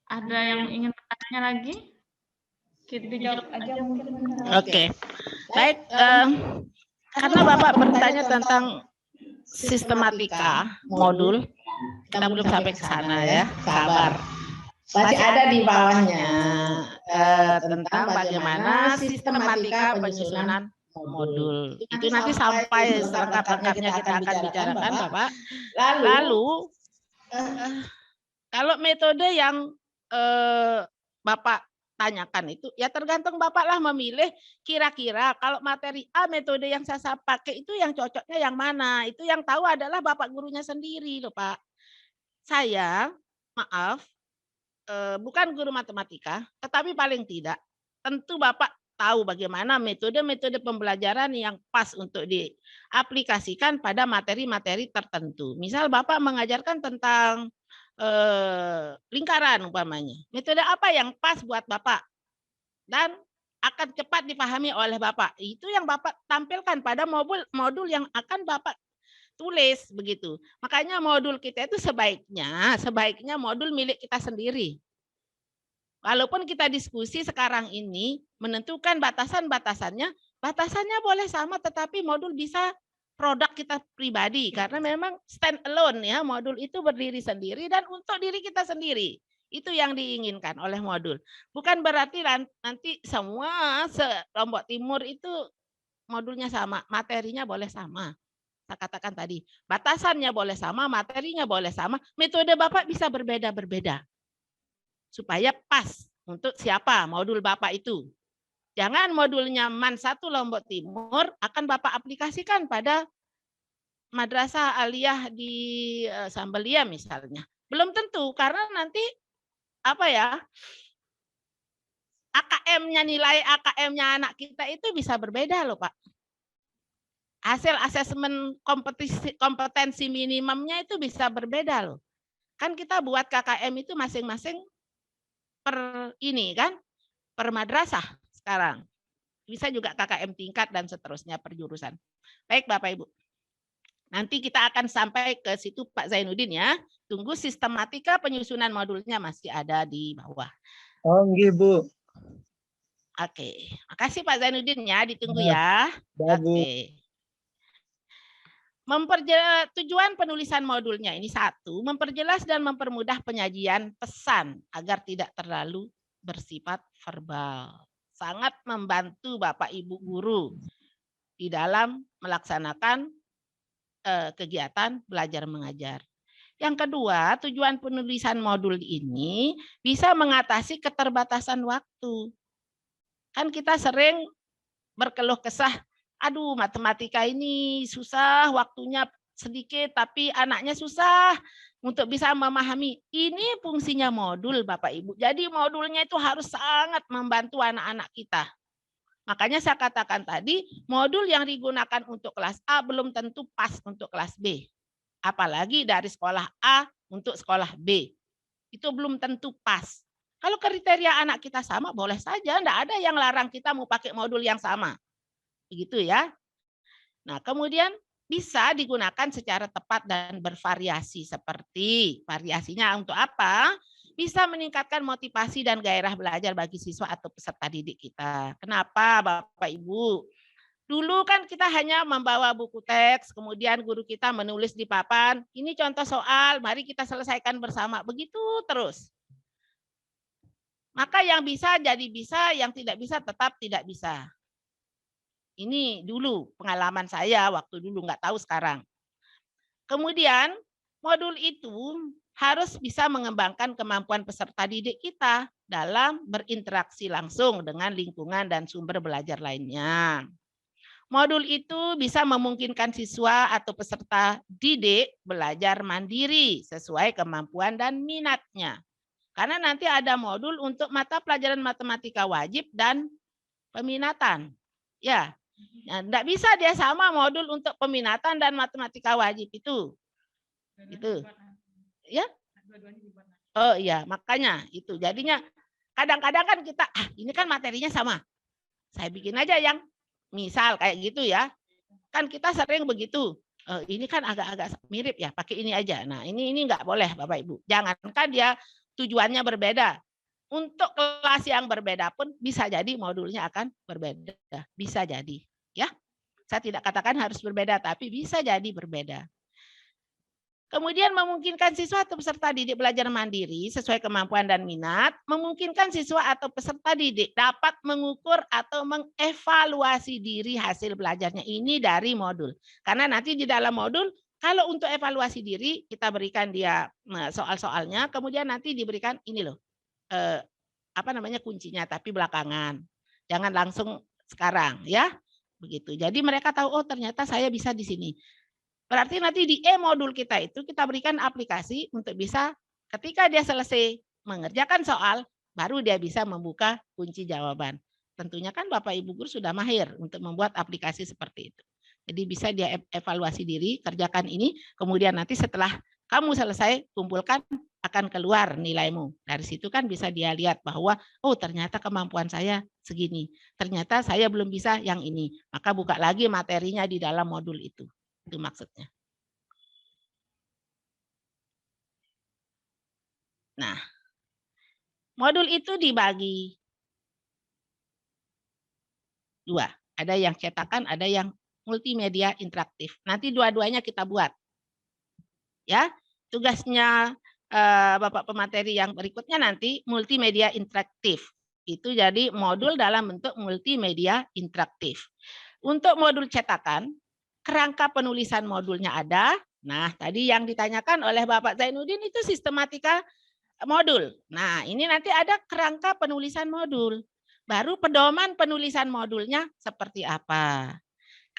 ada yang ingin bertanya lagi? Kita dijawab aja mungkin. Oke. Baik, karena Bapak bertanya tentang sistematika modul, kita belum sampai ke sana ya, sabar. Masih ada di bawahnya Tentang bagaimana sistematika penyusunan modul. Itu nanti sampai selengkap-lengkapnya kita akan bicarakan, Bapak. Lalu kalau metode yang Bapak tanyakan itu, ya tergantung Bapak lah memilih kira-kira kalau materi A metode yang saya pakai itu yang cocoknya yang mana. Itu yang tahu adalah Bapak gurunya sendiri loh Pak. Saya, maaf, bukan guru matematika, tetapi paling tidak tentu Bapak tahu bagaimana metode-metode pembelajaran yang pas untuk diaplikasikan pada materi-materi tertentu. Misal Bapak mengajarkan tentang lingkaran umpamanya. Metode apa yang pas buat Bapak dan akan cepat dipahami oleh Bapak. Itu yang Bapak tampilkan pada modul yang akan Bapak tulis begitu. Makanya modul kita itu sebaiknya modul milik kita sendiri. Walaupun kita diskusi sekarang ini menentukan batasannya boleh sama, tetapi modul bisa produk kita pribadi karena memang stand alone ya, modul itu berdiri sendiri dan untuk diri kita sendiri. Itu yang diinginkan oleh modul. Bukan berarti nanti semua Lombok Timur itu modulnya sama, materinya boleh sama. Saya katakan tadi, batasannya boleh sama, materinya boleh sama, metode Bapak bisa berbeda-berbeda. Supaya pas untuk siapa modul Bapak itu. Jangan modulnya MAN 1 Lombok Timur akan Bapak aplikasikan pada madrasah aliyah di Sambelia misalnya. Belum tentu karena nanti AKM-nya, nilai AKM-nya anak kita itu bisa berbeda loh Pak. Hasil asesmen kompetensi minimumnya itu bisa berbeda loh. Kan kita buat KKM itu masing-masing per madrasah sekarang. Bisa juga KKM tingkat dan seterusnya per jurusan. Baik Bapak Ibu. Nanti kita akan sampai ke situ Pak Zainuddin ya. Tunggu sistematika penyusunan modulnya masih ada di bawah. Oh, nggih, Bu. Oke, makasih Pak Zainuddin ya, ditunggu ya. Oke. Tujuan penulisan modulnya ini satu, memperjelas dan mempermudah penyajian pesan agar tidak terlalu bersifat verbal. Sangat membantu Bapak Ibu guru di dalam melaksanakan kegiatan belajar mengajar. Yang kedua, tujuan penulisan modul ini bisa mengatasi keterbatasan waktu. Kan kita sering berkeluh kesah, aduh matematika ini susah, waktunya sedikit, tapi anaknya susah untuk bisa memahami. Ini fungsinya modul Bapak Ibu. Jadi modulnya itu harus sangat membantu anak-anak kita. Makanya saya katakan tadi, modul yang digunakan untuk kelas A belum tentu pas untuk kelas B. Apalagi dari sekolah A untuk sekolah B. Itu belum tentu pas. Kalau kriteria anak kita sama, boleh saja. Enggak ada yang larang kita mau pakai modul yang sama. Begitu ya. Nah, kemudian bisa digunakan secara tepat dan bervariasi. Seperti variasinya untuk apa? Bisa meningkatkan motivasi dan gairah belajar bagi siswa atau peserta didik kita. Kenapa Bapak Ibu? Dulu kan kita hanya membawa buku teks, kemudian guru kita menulis di papan, ini contoh soal, mari kita selesaikan bersama. Begitu terus. Maka yang bisa jadi bisa, yang tidak bisa tetap tidak bisa. Ini dulu pengalaman saya waktu dulu, nggak tahu sekarang. Kemudian modul itu harus bisa mengembangkan kemampuan peserta didik kita dalam berinteraksi langsung dengan lingkungan dan sumber belajar lainnya. Modul itu bisa memungkinkan siswa atau peserta didik belajar mandiri sesuai kemampuan dan minatnya. Karena nanti ada modul untuk mata pelajaran matematika wajib dan peminatan. Ya, enggak bisa dia sama modul untuk peminatan dan matematika wajib itu. Itu. Ya? Oh iya, makanya itu. Jadinya kadang-kadang kan kita, ini kan materinya sama. Saya bikin aja yang misal kayak gitu ya. Kan kita sering begitu. Ini kan agak-agak mirip ya, pakai ini aja. Nah, ini enggak boleh Bapak Ibu. Jangankan dia tujuannya berbeda. Untuk kelas yang berbeda pun bisa jadi modulnya akan berbeda. Bisa jadi, ya. Saya tidak katakan harus berbeda, tapi bisa jadi berbeda. Kemudian memungkinkan siswa atau peserta didik belajar mandiri sesuai kemampuan dan minat, memungkinkan siswa atau peserta didik dapat mengukur atau mengevaluasi diri hasil belajarnya ini dari modul. Karena nanti di dalam modul, kalau untuk evaluasi diri, kita berikan dia soal-soalnya, kemudian nanti diberikan ini loh, kuncinya, tapi belakangan. Jangan langsung sekarang, ya. Begitu. Jadi mereka tahu, oh ternyata saya bisa di sini. Berarti nanti di e-modul kita itu kita berikan aplikasi untuk bisa ketika dia selesai mengerjakan soal, baru dia bisa membuka kunci jawaban. Tentunya kan Bapak Ibu guru sudah mahir untuk membuat aplikasi seperti itu. Jadi bisa dia evaluasi diri, kerjakan ini, kemudian nanti setelah kamu selesai, kumpulkan, akan keluar nilaimu. Dari situ kan bisa dia lihat bahwa, oh ternyata kemampuan saya segini. Ternyata saya belum bisa yang ini. Maka buka lagi materinya di dalam modul itu. Itu maksudnya. Nah, modul itu dibagi dua. Ada yang cetakan, ada yang multimedia interaktif. Nanti dua-duanya kita buat. Ya, tugasnya Bapak pemateri yang berikutnya nanti multimedia interaktif. Itu jadi modul dalam bentuk multimedia interaktif. Untuk modul cetakan, kerangka penulisan modulnya ada. Nah, tadi yang ditanyakan oleh Bapak Zainuddin itu sistematika modul. Nah, ini nanti ada kerangka penulisan modul. Baru pedoman penulisan modulnya seperti apa.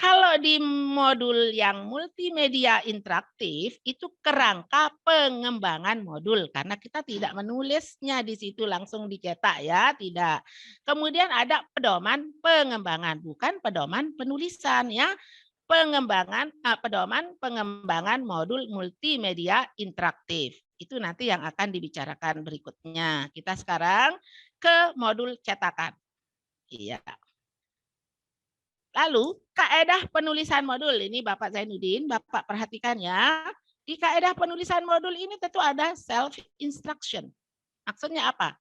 Kalau di modul yang multimedia interaktif itu kerangka pengembangan modul karena kita tidak menulisnya di situ langsung dicetak ya, tidak. Kemudian ada pedoman pengembangan, bukan pedoman penulisan ya. Pedoman pengembangan modul multimedia interaktif. Itu nanti yang akan dibicarakan berikutnya. Kita sekarang ke modul cetakan. Iya. Lalu kaedah penulisan modul ini Bapak Zainuddin, Bapak perhatikan ya. Di kaedah penulisan modul ini tentu ada self instruction. Maksudnya apa?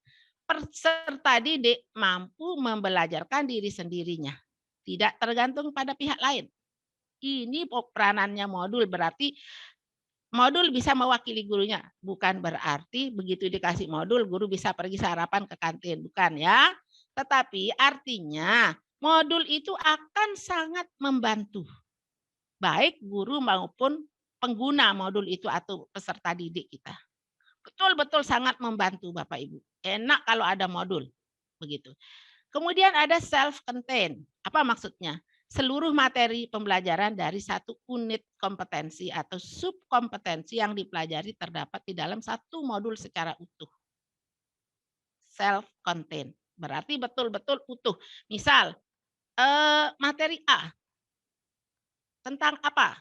Peserta didik mampu membelajarkan diri sendirinya, tidak tergantung pada pihak lain. Ini peranannya modul, berarti modul bisa mewakili gurunya. Bukan berarti begitu dikasih modul, guru bisa pergi sarapan ke kantin. Bukan ya. Tetapi artinya modul itu akan sangat membantu. Baik guru maupun pengguna modul itu atau peserta didik kita. Betul-betul sangat membantu Bapak Ibu. Enak kalau ada modul. Begitu. Kemudian ada self-contained. Apa maksudnya? Seluruh materi pembelajaran dari satu unit kompetensi atau subkompetensi yang dipelajari terdapat di dalam satu modul secara utuh. Self-contained. Berarti betul-betul utuh. Misal, materi A. Tentang apa?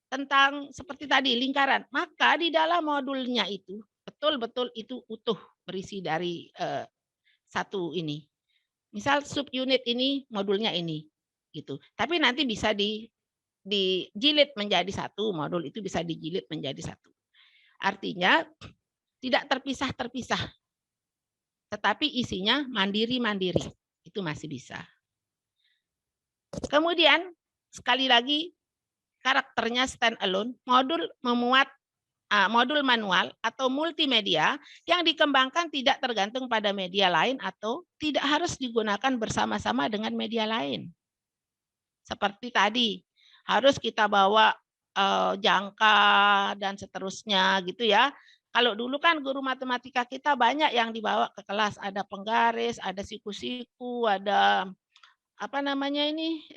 Tentang seperti tadi, lingkaran. Maka di dalam modulnya itu, betul-betul itu utuh berisi dari satu ini. Misal subunit ini, modulnya ini. Gitu. Tapi nanti bisa dijilid menjadi satu, modul itu bisa dijilid menjadi satu. Artinya tidak terpisah-terpisah. Tetapi isinya mandiri-mandiri. Itu masih bisa. Kemudian, sekali lagi, karakternya stand alone, modul memuat modul manual atau multimedia yang dikembangkan tidak tergantung pada media lain atau tidak harus digunakan bersama-sama dengan media lain. Seperti tadi, harus kita bawa jangka dan seterusnya gitu ya. Kalau dulu kan guru matematika kita banyak yang dibawa ke kelas, ada penggaris, ada siku-siku, ada apa namanya ini,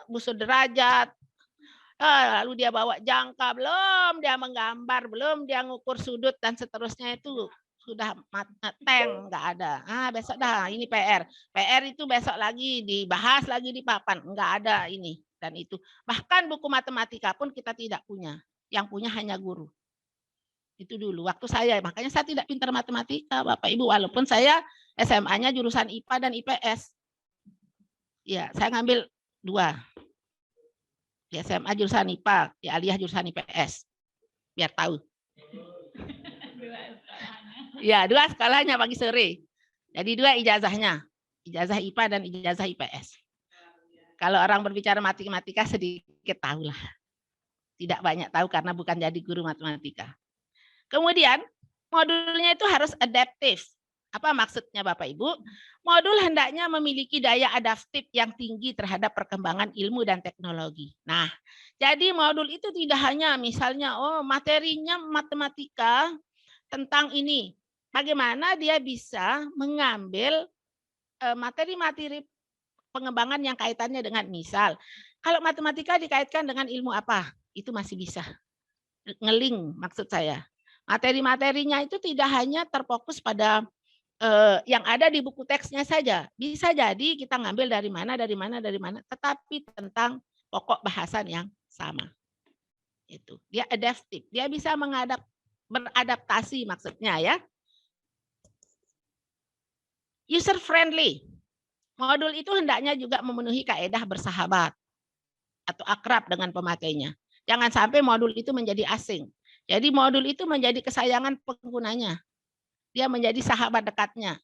busur derajat. Lalu dia bawa jangka, belum dia menggambar, belum dia ngukur sudut dan seterusnya itu sudah mateng, nggak ada. Besok dah ini PR. PR itu besok lagi dibahas lagi di papan, nggak ada ini dan itu. Bahkan buku matematika pun kita tidak punya. Yang punya hanya guru. Itu dulu waktu saya, makanya saya tidak pintar matematika, Bapak Ibu, walaupun saya SMA-nya jurusan IPA dan IPS. Ya, saya ngambil 2. Di SMA jurusan IPA, di aliyah jurusan IPS. Biar tahu. Ya, 2 skalanya pagi sore. Jadi 2 ijazahnya. Ijazah IPA dan ijazah IPS. Kalau orang berbicara matematika sedikit tahulah. Tidak banyak tahu karena bukan jadi guru matematika. Kemudian modulnya itu harus adaptif. Apa maksudnya Bapak Ibu? Modul hendaknya memiliki daya adaptif yang tinggi terhadap perkembangan ilmu dan teknologi. Nah, jadi modul itu tidak hanya misalnya materinya matematika tentang ini. Bagaimana dia bisa mengambil materi-materi pengembangan yang kaitannya dengan misal. Kalau matematika dikaitkan dengan ilmu apa? Itu masih bisa. Ngeling maksud saya. Materi-materinya itu tidak hanya terfokus pada yang ada di buku teksnya saja. Bisa jadi kita ngambil dari mana, tetapi tentang pokok bahasan yang sama. Itu. Dia adaptif, dia bisa beradaptasi maksudnya ya. User friendly. Modul itu hendaknya juga memenuhi kaedah bersahabat atau akrab dengan pemakainya. Jangan sampai modul itu menjadi asing. Jadi modul itu menjadi kesayangan penggunanya. Dia menjadi sahabat dekatnya.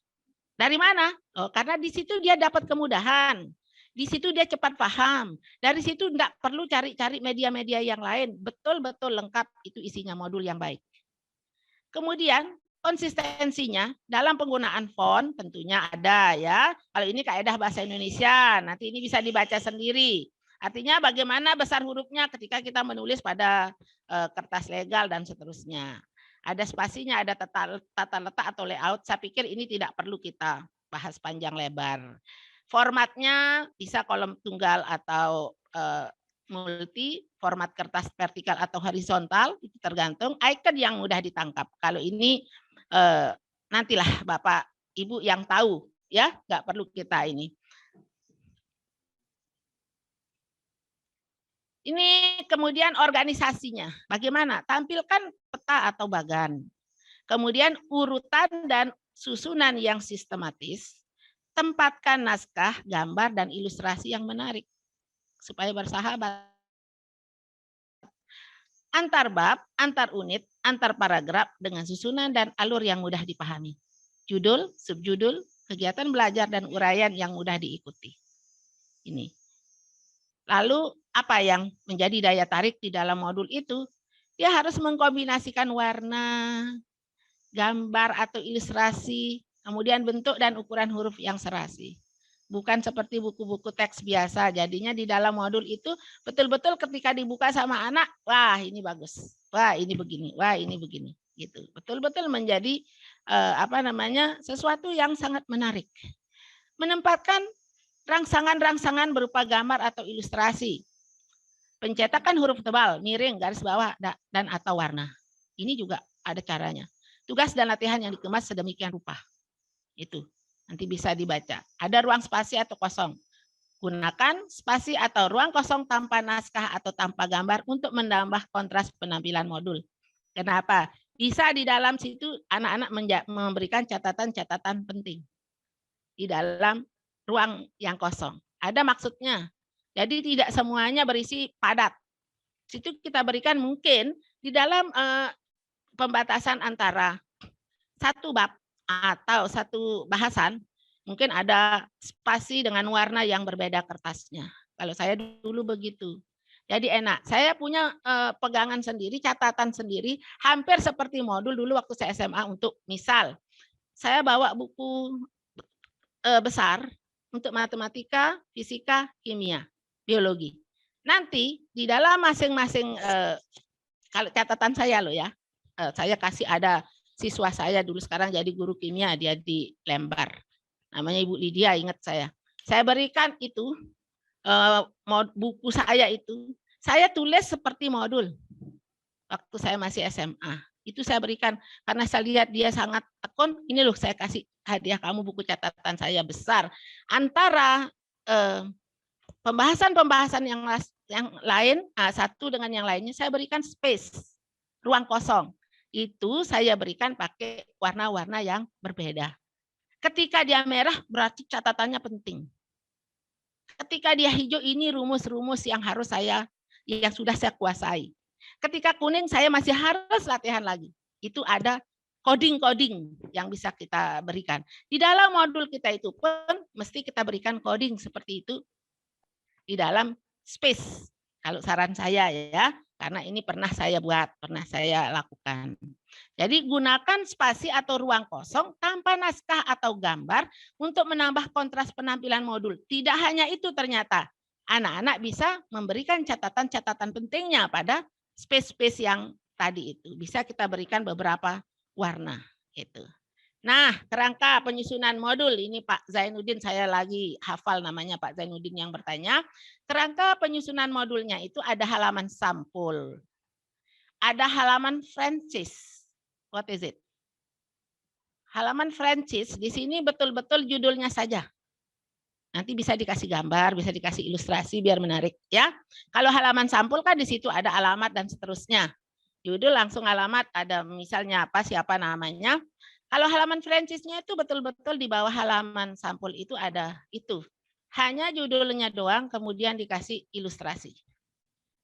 Dari mana? Karena di situ dia dapat kemudahan. Di situ dia cepat paham. Dari situ tidak perlu cari-cari media-media yang lain. Betul-betul lengkap itu isinya modul yang baik. Kemudian konsistensinya dalam penggunaan font tentunya ada ya. Kalau ini kaedah bahasa Indonesia, nanti ini bisa dibaca sendiri. Artinya bagaimana besar hurufnya ketika kita menulis pada kertas legal dan seterusnya. Ada spasinya, ada tata letak atau layout. Saya pikir ini tidak perlu kita bahas panjang lebar. Formatnya bisa kolom tunggal atau multi, format kertas vertikal atau horizontal, itu tergantung. Icon yang mudah ditangkap. Kalau ini nantilah Bapak Ibu yang tahu, ya, nggak perlu kita ini. Ini kemudian organisasinya. Bagaimana? Tampilkan peta atau bagan. Kemudian urutan dan susunan yang sistematis. Tempatkan naskah, gambar, dan ilustrasi yang menarik. supaya bersahabat. Antar bab, antar unit, antar paragraf dengan susunan dan alur yang mudah dipahami. Judul, subjudul, kegiatan belajar dan uraian yang mudah diikuti. Ini. Lalu apa yang menjadi daya tarik di dalam modul itu? Dia harus mengkombinasikan warna, gambar atau ilustrasi, kemudian bentuk dan ukuran huruf yang serasi. Bukan seperti buku-buku teks biasa. Jadinya di dalam modul itu betul-betul ketika dibuka sama anak, wah ini bagus, wah ini begini, wah ini begini, gitu. Betul-betul menjadi sesuatu yang sangat menarik. Menempatkan rangsangan-rangsangan berupa gambar atau ilustrasi. Pencetakan huruf tebal, miring, garis bawah, dan atau warna. Ini juga ada caranya. Tugas dan latihan yang dikemas sedemikian rupa. Itu. Nanti bisa dibaca. Ada ruang spasi atau kosong. Gunakan spasi atau ruang kosong tanpa naskah atau tanpa gambar untuk menambah kontras penampilan modul. Kenapa? Bisa di dalam situ anak-anak memberikan catatan-catatan penting. Di dalam ruang yang kosong. Ada maksudnya. Jadi tidak semuanya berisi padat. Situ kita berikan mungkin di dalam pembatasan antara satu bab atau satu bahasan, mungkin ada spasi dengan warna yang berbeda kertasnya. Kalau saya dulu begitu. Jadi enak. Saya punya pegangan sendiri, catatan sendiri, hampir seperti modul dulu waktu saya SMA untuk misal, saya bawa buku besar untuk matematika, fisika, kimia, biologi. Nanti di dalam masing-masing kalau catatan saya loh ya, saya kasih ada siswa saya dulu sekarang jadi guru kimia, dia di Lembar. Namanya Ibu Lydia, ingat saya. Saya berikan itu, buku saya itu, saya tulis seperti modul. Waktu saya masih SMA. Itu saya berikan, karena saya lihat dia sangat tekun, ini loh saya kasih hadiah kamu buku catatan saya besar. Antara pembahasan-pembahasan yang lain, satu dengan yang lainnya, saya berikan space, ruang kosong. Itu saya berikan pakai warna-warna yang berbeda. Ketika dia merah berarti catatannya penting. Ketika dia hijau ini rumus-rumus yang sudah saya kuasai. Ketika kuning saya masih harus latihan lagi. Itu ada coding-coding yang bisa kita berikan. Di dalam modul kita itu pun mesti kita berikan coding seperti itu di dalam space. Kalau saran saya ya, karena ini pernah saya buat, pernah saya lakukan. Jadi gunakan spasi atau ruang kosong tanpa naskah atau gambar untuk menambah kontras penampilan modul. Tidak hanya itu ternyata, anak-anak bisa memberikan catatan-catatan pentingnya pada space-space yang tadi itu. Bisa kita berikan beberapa warna. Gitu. Nah, kerangka penyusunan modul, ini Pak Zainuddin, saya lagi hafal namanya Pak Zainuddin yang bertanya. Kerangka penyusunan modulnya itu ada halaman sampul. Ada halaman Francis. What is it? Halaman Francis, di sini betul-betul judulnya saja. Nanti bisa dikasih gambar, bisa dikasih ilustrasi biar menarik ya. Kalau halaman sampul kan di situ ada alamat dan seterusnya. Judul langsung alamat, ada misalnya apa, siapa namanya. Kalau halaman Francisnya itu betul-betul di bawah halaman sampul itu ada itu. Hanya judulnya doang, kemudian dikasih ilustrasi.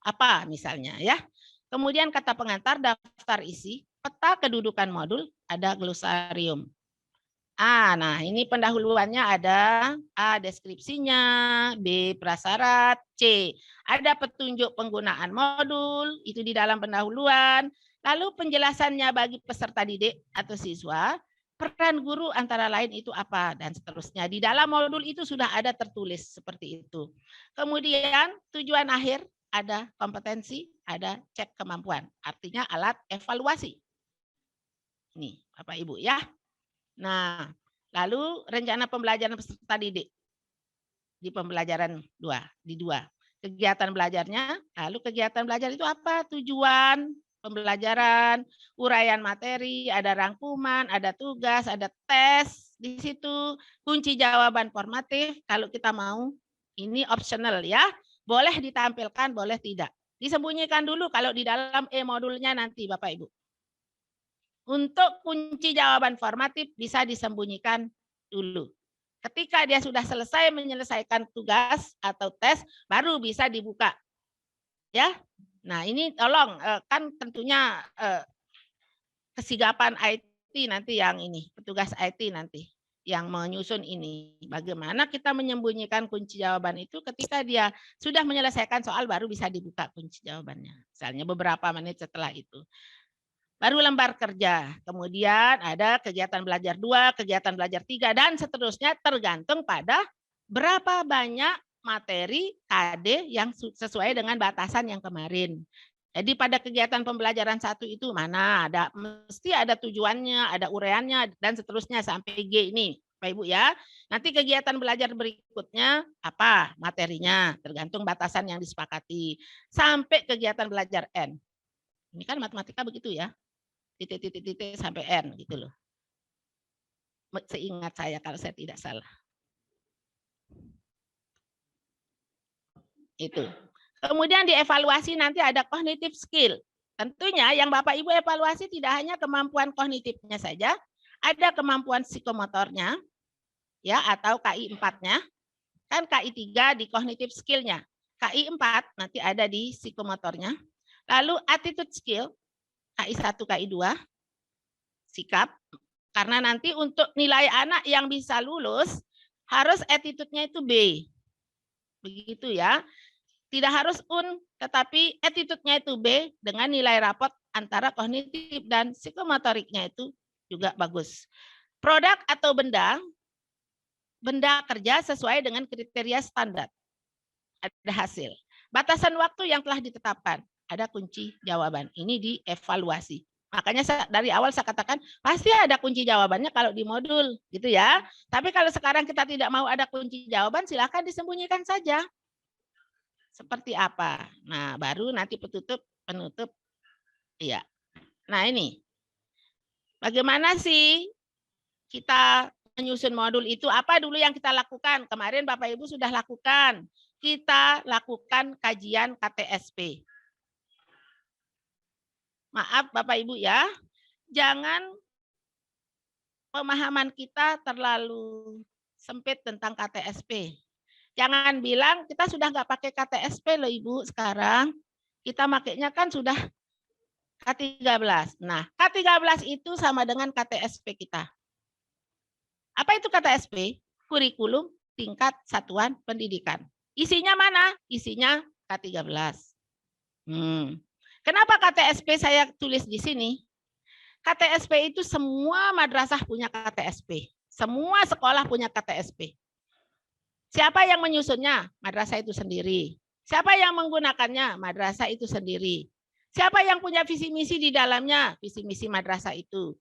Apa misalnya ya. Kemudian kata pengantar, daftar isi, peta kedudukan modul, ada glosarium. Nah ini pendahuluannya ada A, deskripsinya, B, prasyarat, C, ada petunjuk penggunaan modul, itu di dalam pendahuluan. Lalu penjelasannya bagi peserta didik atau siswa, peran guru antara lain itu apa, dan seterusnya. Di dalam modul itu sudah ada tertulis seperti itu. Kemudian tujuan akhir ada kompetensi, ada cek kemampuan. Artinya alat evaluasi. Ini Bapak Ibu ya. Nah, lalu rencana pembelajaran peserta didik di pembelajaran 2. Kegiatan belajarnya, lalu kegiatan belajar itu apa? Tujuan pembelajaran, uraian materi, ada rangkuman, ada tugas, ada tes di situ, kunci jawaban formatif. Kalau kita mau, ini optional ya, boleh ditampilkan, boleh tidak. Disembunyikan dulu kalau di dalam e-modulnya nanti Bapak Ibu. Untuk kunci jawaban formatif bisa disembunyikan dulu. Ketika dia sudah selesai menyelesaikan tugas atau tes, baru bisa dibuka. Ya. Nah, ini tolong kan tentunya kesigapan IT nanti yang ini, petugas IT nanti yang menyusun ini. Bagaimana kita menyembunyikan kunci jawaban itu ketika dia sudah menyelesaikan soal baru bisa dibuka kunci jawabannya. Misalnya beberapa menit setelah itu. Baru lembar kerja. Kemudian ada kegiatan belajar 2, kegiatan belajar 3, dan seterusnya tergantung pada berapa banyak materi KD yang sesuai dengan batasan yang kemarin. Jadi pada kegiatan pembelajaran 1 itu mana ada mesti ada tujuannya, ada uraiannya dan seterusnya sampai G ini, Pak Ibu ya. Nanti kegiatan belajar berikutnya apa materinya, tergantung batasan yang disepakati. Sampai kegiatan belajar N. Ini kan matematika begitu ya. Titik-titik sampai N gitu loh. Seingat saya kalau saya tidak salah. Itu. Kemudian dievaluasi nanti ada cognitive skill. Tentunya yang Bapak Ibu evaluasi tidak hanya kemampuan kognitifnya saja, ada kemampuan psikomotornya, ya atau KI 4-nya. Kan KI 3 di cognitive skill-nya. KI 4 nanti ada di psikomotornya. Lalu attitude skill, KI 1, KI 2, sikap. Karena nanti untuk nilai anak yang bisa lulus, harus attitude-nya itu B. Begitu ya. Tidak harus tetapi attitude-nya itu B dengan nilai rapot antara kognitif dan psikomotoriknya itu juga bagus. Produk atau benda kerja sesuai dengan kriteria standar. Ada hasil. Batasan waktu yang telah ditetapkan. Ada kunci jawaban. Ini dievaluasi. Makanya dari awal saya katakan pasti ada kunci jawabannya kalau di modul, gitu ya. Tapi kalau sekarang kita tidak mau ada kunci jawaban, silakan disembunyikan saja. Seperti apa? Nah, baru nanti penutup. Iya. Nah, ini. Bagaimana sih kita menyusun modul itu? Apa dulu yang kita lakukan? Kemarin Bapak Ibu sudah lakukan. Kita lakukan kajian KTSP. Maaf Bapak Ibu ya. Jangan pemahaman kita terlalu sempit tentang KTSP. Jangan bilang kita sudah nggak pakai KTSP loh Ibu sekarang. Kita makainya kan sudah K13. Nah, K13 itu sama dengan KTSP kita. Apa itu KTSP? Kurikulum tingkat satuan pendidikan. Isinya mana? Isinya K13. Kenapa KTSP saya tulis di sini? KTSP itu semua madrasah punya KTSP. Semua sekolah punya KTSP. Siapa yang menyusunnya? Madrasah itu sendiri. Siapa yang menggunakannya? Madrasah itu sendiri. Siapa yang punya visi misi di dalamnya? Visi misi madrasah itu.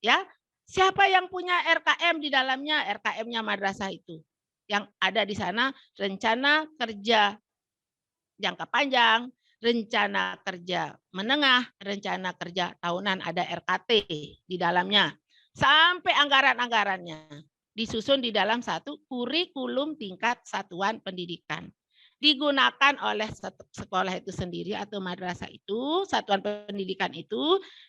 Ya. Siapa yang punya RKM di dalamnya? RKM-nya madrasah itu. Yang ada di sana rencana kerja jangka panjang, rencana kerja menengah, rencana kerja tahunan, ada RKT di dalamnya. Sampai anggaran-anggarannya. Disusun di dalam satu kurikulum tingkat satuan pendidikan. Digunakan oleh sekolah itu sendiri atau madrasah itu, satuan pendidikan itu,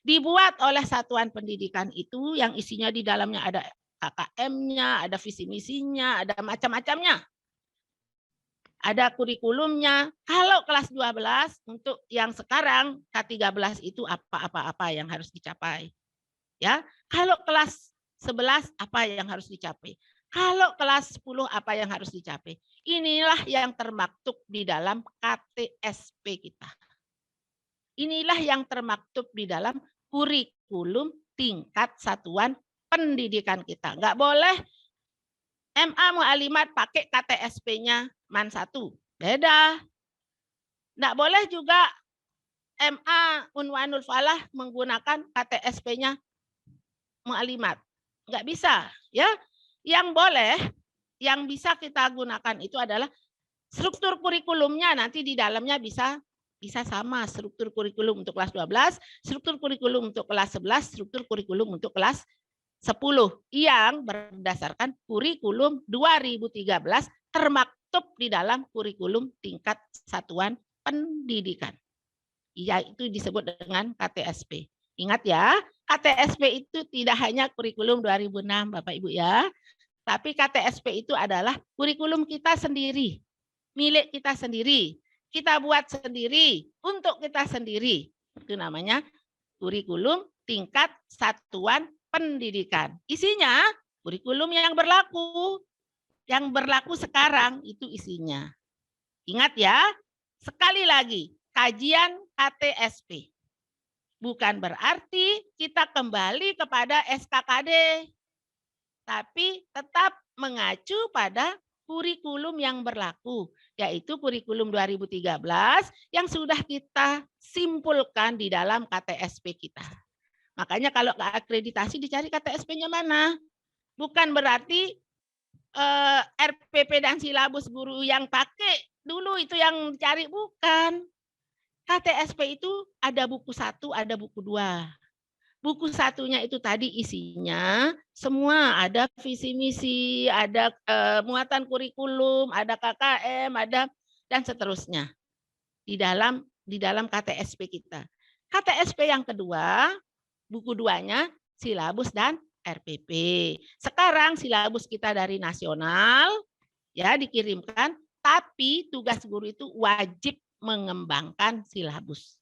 dibuat oleh satuan pendidikan itu yang isinya di dalamnya ada KKM-nya, ada visi misinya, ada macam-macamnya. Ada kurikulumnya. Kalau kelas 12 untuk yang sekarang K13 itu apa-apa yang harus dicapai. Ya, kalau kelas 11 apa yang harus dicapai. Kalau kelas 10 apa yang harus dicapai. Inilah yang termaktub di dalam KTSP kita. Inilah yang termaktub di dalam kurikulum tingkat satuan pendidikan kita. Enggak boleh MA Mu'alimat pakai KTSP-nya MAN 1. Beda. Enggak boleh juga MA Unwanul Falah menggunakan KTSP-nya Mu'alimat. Enggak bisa, ya. Yang boleh, yang bisa kita gunakan itu adalah struktur kurikulumnya nanti di dalamnya bisa sama struktur kurikulum untuk kelas 12, struktur kurikulum untuk kelas 11, struktur kurikulum untuk kelas 10 yang berdasarkan kurikulum 2013 termaktub di dalam kurikulum tingkat satuan pendidikan. Yaitu disebut dengan KTSP. Ingat ya, KTSP itu tidak hanya kurikulum 2006 Bapak Ibu ya, Tapi KTSP itu adalah kurikulum kita sendiri, milik kita sendiri. Kita buat sendiri, untuk kita sendiri. Itu namanya kurikulum tingkat satuan pendidikan. Isinya kurikulum yang berlaku. Yang berlaku sekarang itu isinya. Ingat ya, sekali lagi, kajian KTSP. Bukan berarti kita kembali kepada SKKD. Tapi tetap mengacu pada kurikulum yang berlaku, yaitu kurikulum 2013 yang sudah kita simpulkan di dalam KTSP kita. Makanya kalau akreditasi dicari KTSP-nya mana. Bukan berarti RPP dan silabus guru yang pakai dulu itu yang dicari, bukan. KTSP itu ada buku 1, ada buku 2. Buku 1-nya itu tadi isinya semua, ada visi misi, ada muatan kurikulum, ada KKM, ada dan seterusnya di dalam KTSP kita. KTSP yang kedua, buku 2-nya silabus dan RPP. Sekarang silabus kita dari nasional ya dikirimkan, tapi tugas guru itu wajib mengembangkan silabus.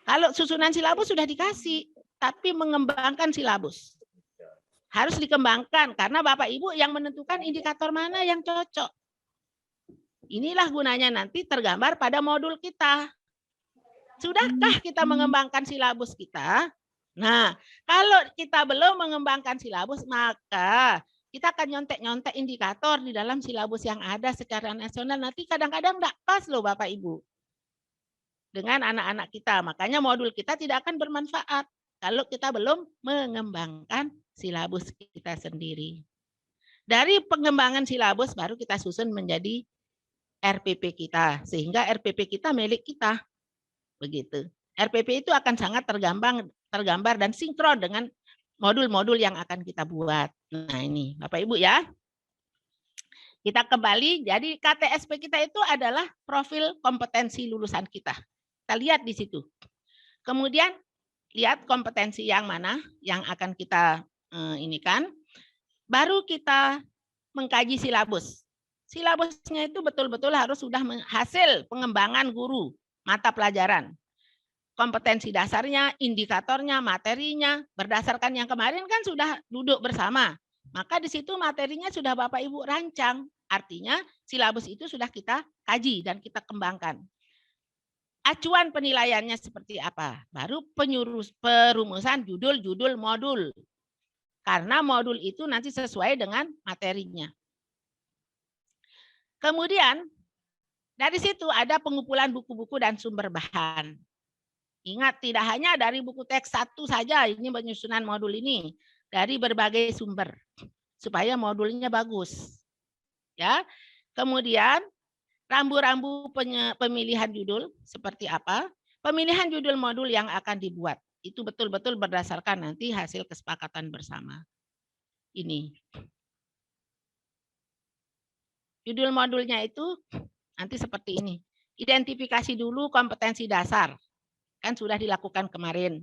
Kalau susunan silabus sudah dikasih, tapi mengembangkan silabus. Harus dikembangkan karena Bapak Ibu yang menentukan indikator mana yang cocok. Inilah gunanya nanti tergambar pada modul kita. Sudahkah kita mengembangkan silabus kita? Nah, kalau kita belum mengembangkan silabus, maka kita akan nyontek-nyontek indikator di dalam silabus yang ada secara nasional. Nanti kadang-kadang enggak pas loh Bapak Ibu. Dengan anak-anak kita. Makanya modul kita tidak akan bermanfaat kalau kita belum mengembangkan silabus kita sendiri. Dari pengembangan silabus baru kita susun menjadi RPP kita. Sehingga RPP kita milik kita. Begitu. RPP itu akan sangat tergambar dan sinkron dengan modul-modul yang akan kita buat. Nah ini Bapak Ibu ya. Kita kembali, jadi KTSP kita itu adalah profil kompetensi lulusan kita. Kita lihat di situ. Kemudian lihat kompetensi yang mana yang akan kita inikan. Baru kita mengkaji silabus. Silabusnya itu betul-betul harus sudah hasil pengembangan guru mata pelajaran. Kompetensi dasarnya, indikatornya, materinya, berdasarkan yang kemarin kan sudah duduk bersama. Maka di situ materinya sudah Bapak Ibu rancang. Artinya silabus itu sudah kita kaji dan kita kembangkan. Acuan penilaiannya seperti apa? Baru perumusan judul-judul modul. Karena modul itu nanti sesuai dengan materinya. Kemudian dari situ ada pengumpulan buku-buku dan sumber bahan. Ingat, tidak hanya dari buku teks 1 saja ini penyusunan modul ini. Dari berbagai sumber. Supaya modulnya bagus. Ya. Kemudian rambu-rambu pemilihan judul seperti apa? Pemilihan judul modul yang akan dibuat. Itu betul-betul berdasarkan nanti hasil kesepakatan bersama. Ini. Judul modulnya itu nanti seperti ini. Identifikasi dulu kompetensi dasar. Kan sudah dilakukan kemarin.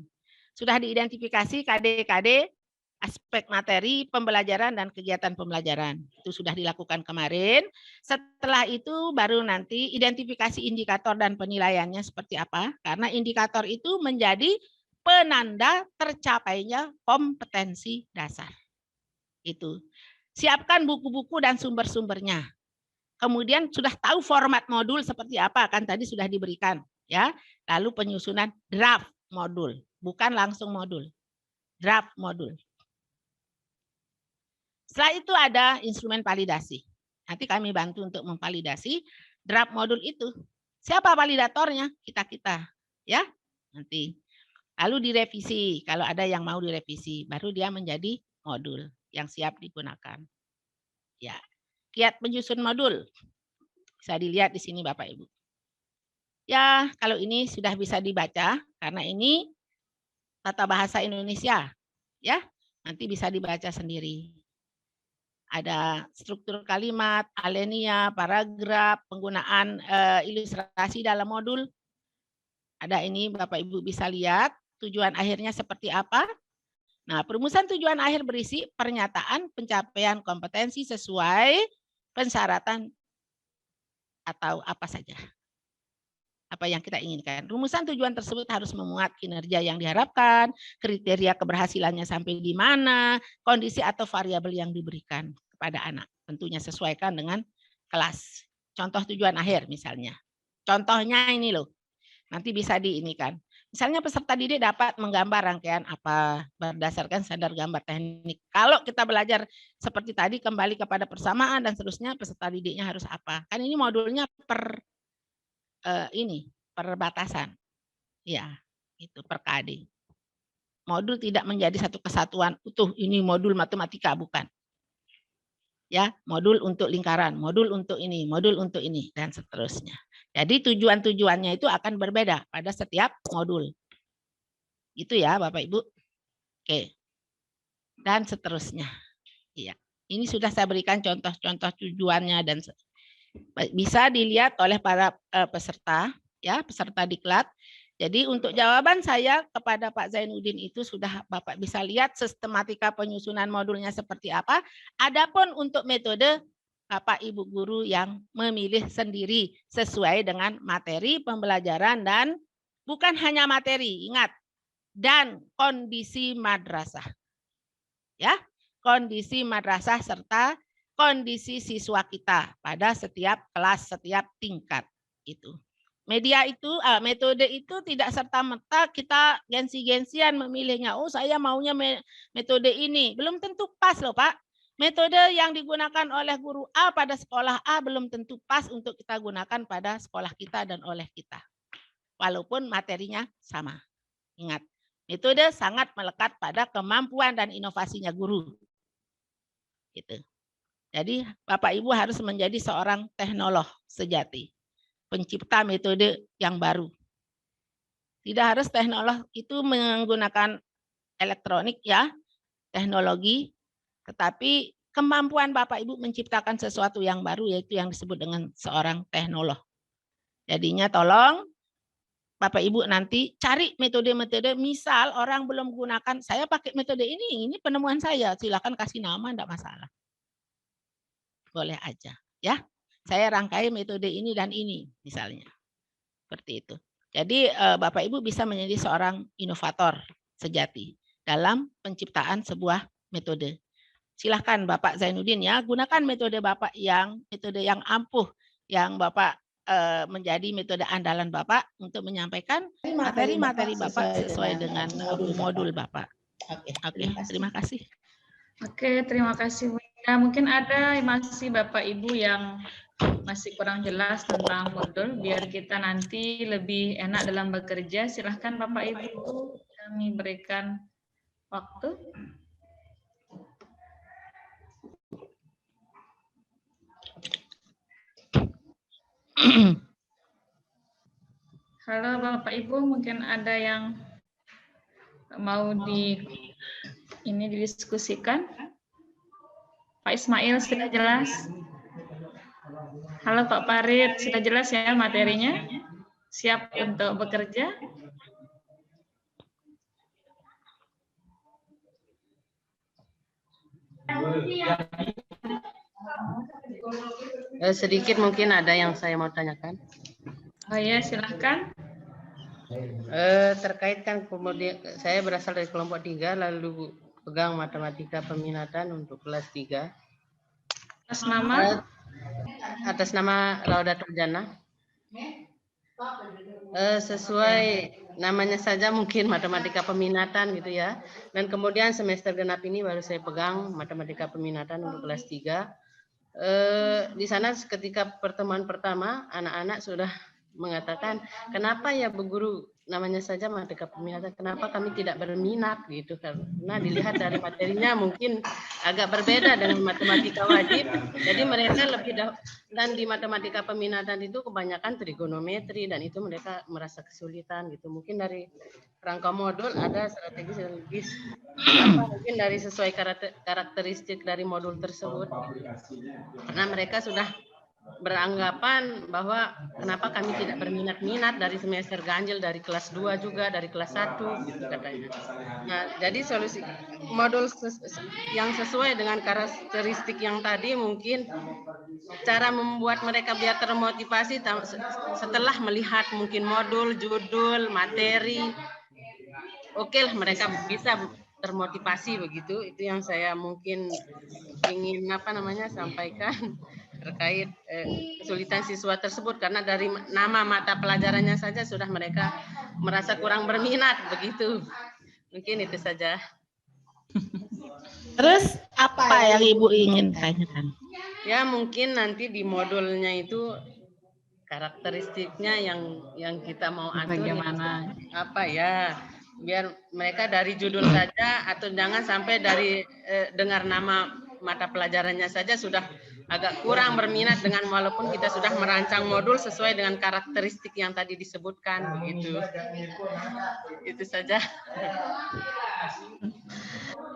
Sudah diidentifikasi KD-KD, aspek materi, pembelajaran, dan kegiatan pembelajaran. Itu sudah dilakukan kemarin. Setelah itu baru nanti identifikasi indikator dan penilaiannya seperti apa. Karena indikator itu menjadi penanda tercapainya kompetensi dasar. Itu. Siapkan buku-buku dan sumber-sumbernya. Kemudian sudah tahu format modul seperti apa, kan tadi sudah diberikan. Ya, lalu penyusunan draft modul, bukan langsung modul, draft modul. Setelah itu ada instrumen validasi. Nanti kami bantu untuk memvalidasi draft modul itu. Siapa validatornya? Kita, ya. Nanti. Lalu direvisi, kalau ada yang mau direvisi, baru dia menjadi modul yang siap digunakan. Ya, kiat penyusun modul bisa dilihat di sini Bapak Ibu. Ya, kalau ini sudah bisa dibaca karena ini tata bahasa Indonesia, ya. Nanti bisa dibaca sendiri. Ada struktur kalimat, alenia, paragraf, penggunaan ilustrasi dalam modul. Ada ini Bapak Ibu bisa lihat tujuan akhirnya seperti apa. Nah, perumusan tujuan akhir berisi pernyataan pencapaian kompetensi sesuai persyaratan atau apa saja. Apa yang kita inginkan. Rumusan tujuan tersebut harus memuat kinerja yang diharapkan, kriteria keberhasilannya sampai di mana, kondisi atau variabel yang diberikan kepada anak. Tentunya sesuaikan dengan kelas. Contoh tujuan akhir misalnya. Contohnya ini loh. Nanti bisa diinikan. Misalnya peserta didik dapat menggambar rangkaian apa berdasarkan standar gambar teknik. Kalau kita belajar seperti tadi kembali kepada persamaan dan seterusnya, peserta didiknya harus apa? Kan ini modulnya perbatasan. Ya, itu per KD. Modul tidak menjadi satu kesatuan utuh. Ini modul matematika bukan. Ya, modul untuk lingkaran, modul untuk ini, modul untuk ini dan seterusnya. Jadi tujuan-tujuannya itu akan berbeda pada setiap modul. Itu ya Bapak Ibu. Oke. Dan seterusnya. Iya. Ini sudah saya berikan contoh-contoh tujuannya dan bisa dilihat oleh para peserta, ya, peserta diklat. Jadi untuk jawaban saya kepada Pak Zainuddin itu sudah Bapak bisa lihat sistematika penyusunan modulnya seperti apa. Adapun untuk metode Bapak Ibu guru yang memilih sendiri sesuai dengan materi pembelajaran dan bukan hanya materi, ingat, dan kondisi madrasah. Ya, kondisi madrasah serta kondisi siswa kita pada setiap kelas, setiap tingkat itu. Media itu, metode itu tidak serta-merta kita gengsi-gengsian memilihnya. Oh, saya maunya metode ini. Belum tentu pas loh, Pak. Metode yang digunakan oleh guru A pada sekolah A belum tentu pas untuk kita gunakan pada sekolah kita dan oleh kita. Walaupun materinya sama. Ingat, metode sangat melekat pada kemampuan dan inovasinya guru. Gitu. Jadi Bapak Ibu harus menjadi seorang teknolog sejati. Pencipta metode yang baru. Tidak harus teknolog itu menggunakan elektronik ya, teknologi, tetapi kemampuan Bapak Ibu menciptakan sesuatu yang baru yaitu yang disebut dengan seorang teknolog. Jadinya tolong Bapak Ibu nanti cari metode-metode, misal orang belum menggunakan, saya pakai metode ini penemuan saya, silakan kasih nama, enggak masalah. Boleh aja ya. Saya rangkai metode ini dan ini misalnya. Seperti itu. Jadi Bapak Ibu bisa menjadi seorang inovator sejati dalam penciptaan sebuah metode. Silahkan Bapak Zainuddin ya, gunakan metode Bapak metode yang ampuh, yang Bapak menjadi metode andalan Bapak untuk menyampaikan materi-materi Bapak sesuai dengan modul Bapak. Oke, terima kasih. Oke, terima kasih Bu Ida. Mungkin ada masih Bapak Ibu yang masih kurang jelas tentang modul, biar kita nanti lebih enak dalam bekerja. Silahkan Bapak Ibu, kami berikan waktu. Halo Bapak Ibu, mungkin ada yang mau didiskusikan. Pak Ismail sudah jelas? Halo Pak Farid, sudah jelas ya materinya? Siap untuk bekerja? Sedikit mungkin ada yang saya mau tanyakan. Oh ya, silahkan. Terkait kan kemudian saya berasal dari kelompok 3 lalu pegang matematika peminatan untuk kelas 3. Atas nama? Atas nama Laudatur Jannah. Sesuai namanya saja mungkin matematika peminatan gitu ya. Dan kemudian semester genap ini baru saya pegang matematika peminatan untuk kelas 3. Di sana ketika pertemuan pertama anak-anak sudah mengatakan kenapa ya Bu Guru namanya saja matematika peminatan, kenapa kami tidak berminat gitu, karena dilihat dari materinya mungkin agak berbeda dengan matematika wajib. Jadi mereka lebih dan di matematika peminatan itu kebanyakan trigonometri dan itu mereka merasa kesulitan gitu. Mungkin dari rangka modul ada strategis mungkin dari sesuai karakteristik dari modul tersebut. Karena mereka sudah beranggapan bahwa kenapa kami tidak berminat-minat dari semester ganjil, dari kelas 2 juga, dari kelas 1 gitu katanya. Nah, jadi solusi modul yang sesuai dengan karakteristik yang tadi mungkin cara membuat mereka biar termotivasi setelah melihat mungkin modul, judul, materi. Oke lah, mereka bisa termotivasi begitu. Itu yang saya mungkin ingin sampaikan terkait kesulitan siswa tersebut, karena dari nama mata pelajarannya saja sudah mereka merasa kurang berminat begitu. Mungkin itu saja. Terus apa yang Ibu ingin tanyakan? Ya mungkin nanti di modulnya itu karakteristiknya yang kita mau atur bagaimana apa ya, biar mereka dari judul saja atau jangan sampai dari dengar nama mata pelajarannya saja sudah agak kurang berminat dengan walaupun kita sudah merancang modul sesuai dengan karakteristik yang tadi disebutkan begitu. Itu saja.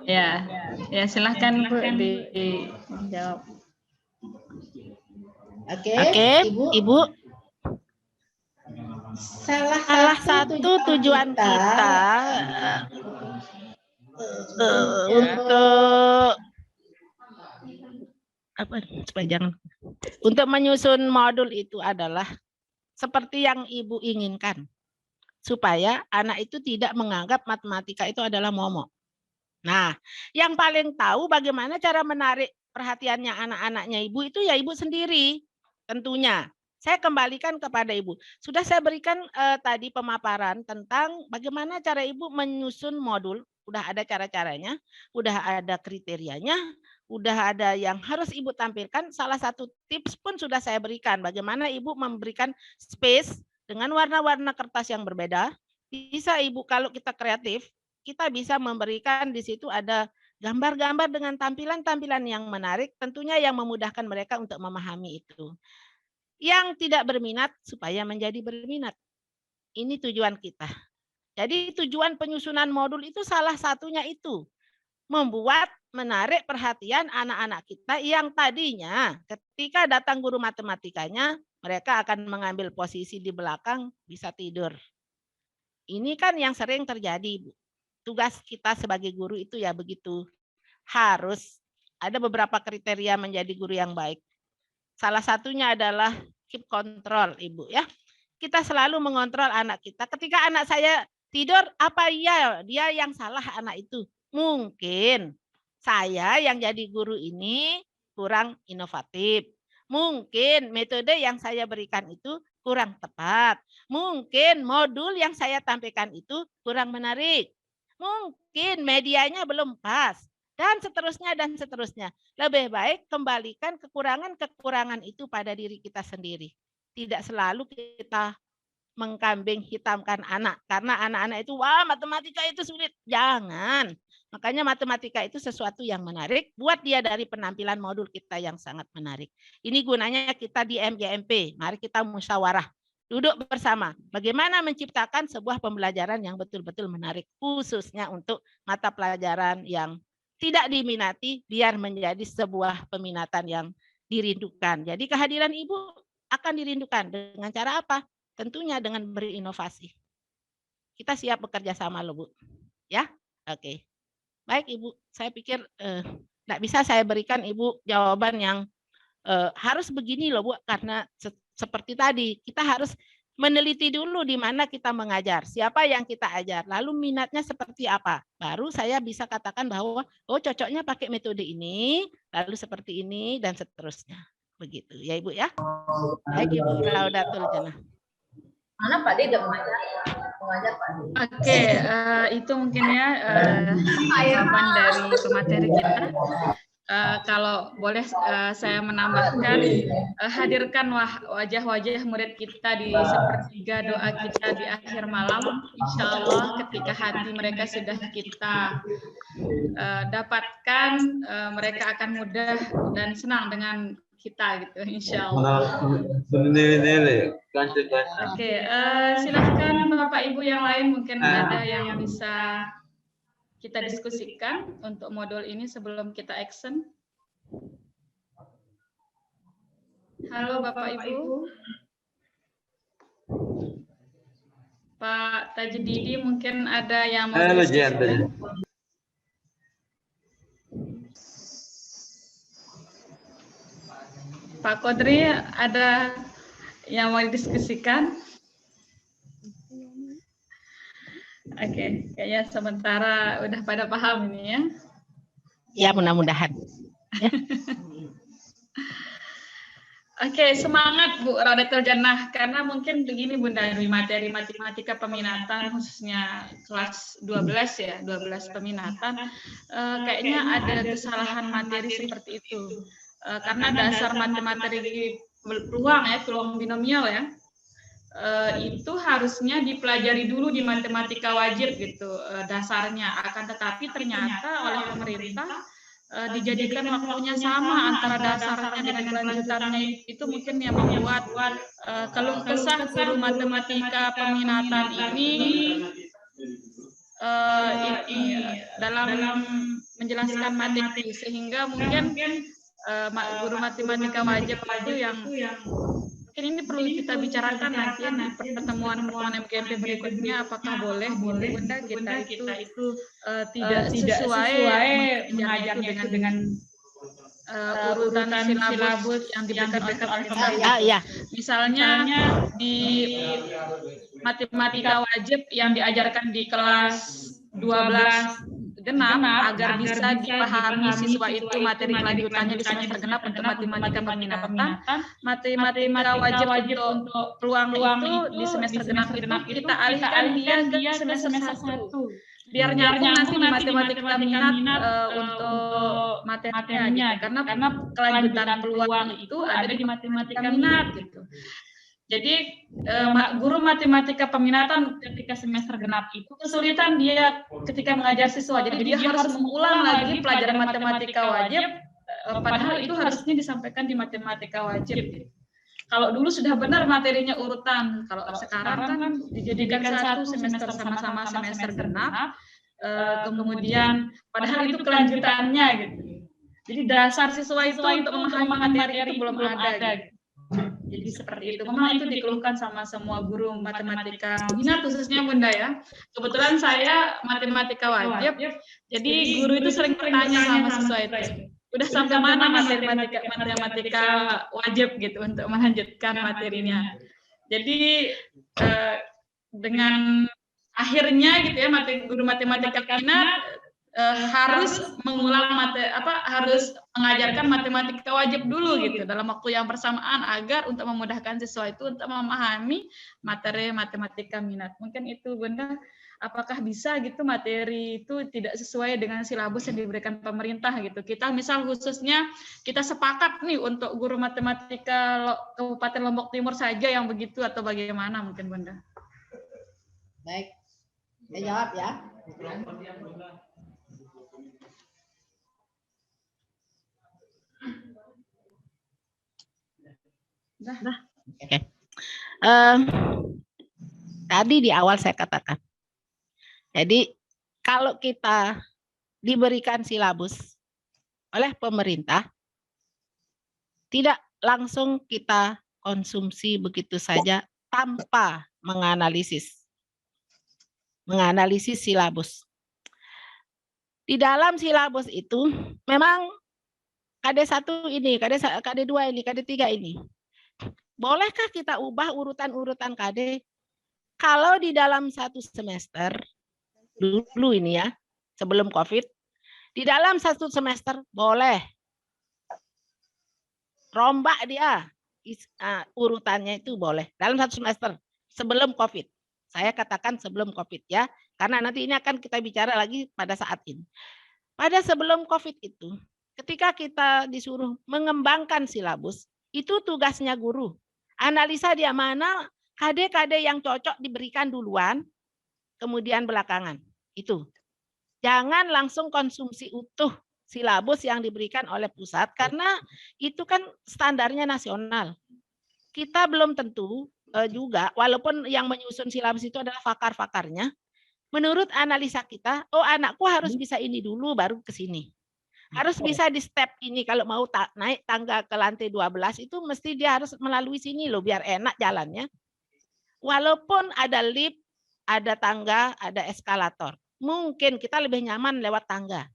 Ya silahkan Bu dijawab. Oke, Ibu. Salah satu tujuan kita untuk menyusun modul itu adalah seperti yang Ibu inginkan, supaya anak itu tidak menganggap matematika itu adalah momok. Nah, yang paling tahu bagaimana cara menarik perhatiannya anak-anaknya Ibu itu ya Ibu sendiri tentunya. Saya kembalikan kepada Ibu. Sudah saya berikan tadi pemaparan tentang bagaimana cara Ibu menyusun modul. Udah ada cara-caranya, udah ada kriterianya, udah ada yang harus Ibu tampilkan. Salah satu tips pun sudah saya berikan. Bagaimana Ibu memberikan space dengan warna-warna kertas yang berbeda. Bisa Ibu, kalau kita kreatif, kita bisa memberikan di situ ada gambar-gambar dengan tampilan-tampilan yang menarik, tentunya yang memudahkan mereka untuk memahami itu. Yang tidak berminat supaya menjadi berminat. Ini tujuan kita. Jadi tujuan penyusunan modul itu salah satunya itu. Membuat menarik perhatian anak-anak kita yang tadinya ketika datang guru matematikanya, mereka akan mengambil posisi di belakang, bisa tidur. Ini kan yang sering terjadi, Bu. Tugas kita sebagai guru itu ya begitu. Harus ada beberapa kriteria menjadi guru yang baik. Salah satunya adalah keep control, Ibu ya. Kita selalu mengontrol anak kita. Ketika anak saya tidur, apa iya dia yang salah anak itu? Mungkin saya yang jadi guru ini kurang inovatif. Mungkin metode yang saya berikan itu kurang tepat. Mungkin modul yang saya tampilkan itu kurang menarik. Mungkin medianya belum pas. Dan seterusnya dan seterusnya. Lebih baik kembalikan kekurangan-kekurangan itu pada diri kita sendiri. Tidak selalu kita mengkambing hitamkan anak. Karena anak-anak itu, wah matematika itu sulit. Jangan. Makanya matematika itu sesuatu yang menarik. Buat dia dari penampilan modul kita yang sangat menarik. Ini gunanya kita di MGMP. Mari kita musyawarah. Duduk bersama. Bagaimana menciptakan sebuah pembelajaran yang betul-betul menarik. Khususnya untuk mata pelajaran yang tidak diminati, biar menjadi sebuah peminatan yang dirindukan. Jadi kehadiran Ibu akan dirindukan. Dengan cara apa? Tentunya dengan berinovasi. Kita siap bekerja sama loh, Bu. Ya, oke. Baik Ibu, saya pikir tidak bisa saya berikan Ibu jawaban yang harus begini loh Bu, karena seperti tadi kita harus meneliti dulu di mana kita mengajar, siapa yang kita ajar, lalu minatnya seperti apa. Baru saya bisa katakan bahwa oh cocoknya pakai metode ini, lalu seperti ini dan seterusnya. Begitu ya Ibu ya. Baik Ibu Laudatul Jannah. Mana Pak Dede mengajar Pak Dede. Oke, itu mungkin ya jawaban dari pemateri kita. Kalau boleh saya menambahkan, hadirkanlah wajah-wajah murid kita di sepertiga doa kita di akhir malam. Insya Allah ketika hati mereka sudah kita dapatkan, mereka akan mudah dan senang dengan kita gitu, insya Allah. Oke, silahkan Bapak Ibu yang lain mungkin ada yang bisa kita diskusikan untuk modul ini sebelum kita action. Halo Bapak Ibu. Pak Tajdidi mungkin ada yang mau diskusikan. Pak Kodri ada yang mau didiskusikan? Oke, kayaknya sementara udah pada paham ini ya. Ya, mudah-mudahan. Ya. Oke, semangat Bu Raudatul Jannah, karena mungkin begini Bunda, di materi matematika peminatan khususnya kelas 12 ya, 12 peminatan, kayaknya ada kesalahan materi seperti itu. Karena dasar matematika peluang binomial ya, itu harusnya dipelajari dulu di matematika wajib gitu dasarnya. Akan tetapi ternyata oleh pemerintah dijadikan waktunya sama antara dasarnya dengan kelanjutannya, itu mungkin yang membuat keluh kesah guru matematika peminatan ini dalam menjelaskan materi, sehingga mungkin guru matematika wajib itu yang mungkin ini perlu kita bicarakan nanti ya di pertemuan MGMP berikutnya, apakah boleh Bunda kita itu tidak sesuai mengajarnya itu dengan urutan silabus yang diberikan oleh pemerintah. Ya. Misalnya di matematika wajib yang diajarkan di kelas 12 genap agar bisa dipahami siswa itu materi kelanjutannya di semester genap untuk matematika peminatan, matematika wajib untuk peluang itu di semester genap itu kita alihkan dia ke semester 1 biar nyambung nanti di matematika minat untuk materinya gitu. Karena kelanjutan peluang itu ada di matematika minat gitu. Jadi guru matematika peminatan ketika semester genap itu kesulitan dia ketika mengajar siswa. Jadi dia harus mengulang lagi pelajaran matematika wajib, padahal itu harusnya disampaikan di matematika wajib. Kalau dulu sudah benar materinya urutan, kalau sekarang kan dijadikan satu semester sama-sama semester genap, kemudian padahal itu kelanjutannya gitu. Jadi dasar siswa itu untuk memahami materi itu belum ada gitu. Jadi seperti itu. Memang itu dikeluhkan sama semua guru matematika minat khususnya Bunda ya. Kebetulan saya matematika wajib, jadi guru itu sering bertanya sama siswa itu, udah sampai mana matematika wajib gitu untuk melanjutkan materinya. Jadi dengan akhirnya gitu ya, guru matematika minat harus mengulang harus mengajarkan matematika wajib dulu gitu dalam waktu yang bersamaan agar untuk memudahkan siswa itu untuk memahami materi matematika minat. Mungkin itu Bunda, apakah bisa gitu materi itu tidak sesuai dengan silabus yang diberikan pemerintah gitu. Kita misal khususnya kita sepakat nih untuk guru matematika Kabupaten Lombok Timur saja yang begitu, atau bagaimana mungkin Bunda? Baik, saya jawab ya. Oke. Tadi di awal saya katakan, jadi kalau kita diberikan silabus oleh pemerintah, tidak langsung kita konsumsi begitu saja tanpa menganalisis silabus. Di dalam silabus itu memang KD1 ini, KD2 ini, KD3 ini. Bolehkah kita ubah urutan-urutan KD? Kalau di dalam satu semester, dulu ini ya, sebelum COVID, di dalam satu semester boleh. Rombak dia, urutannya itu boleh. Dalam satu semester, sebelum COVID. Saya katakan sebelum COVID ya, karena nanti ini akan kita bicara lagi pada saat ini. Pada sebelum COVID itu, ketika kita disuruh mengembangkan silabus, itu tugasnya guru. Analisa dia mana KD-KD yang cocok diberikan duluan, kemudian belakangan. Itu. Jangan langsung konsumsi utuh silabus yang diberikan oleh pusat, karena itu kan standarnya nasional. Kita belum tentu juga, walaupun yang menyusun silabus itu adalah pakar-pakarnya, menurut analisa kita, oh anakku harus bisa ini dulu baru ke sini. Harus bisa di step ini. Kalau mau naik tangga ke lantai 12 itu mesti dia harus melalui sini loh biar enak jalannya. Walaupun ada lift, ada tangga, ada eskalator. Mungkin kita lebih nyaman lewat tangga.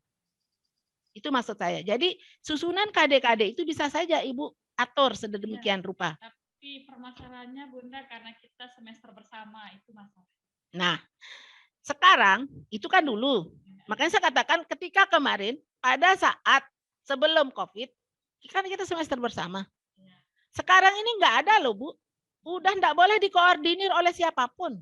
Itu maksud saya. Jadi susunan KD-KD itu bisa saja Ibu atur sedemikian rupa. Tapi permasalahannya Bunda karena kita semester bersama itu masalah. Nah, sekarang itu kan dulu. Makanya saya katakan ketika kemarin pada saat sebelum COVID, kan kita semester bersama. Sekarang ini nggak ada loh Bu. Udah nggak boleh dikoordinir oleh siapapun.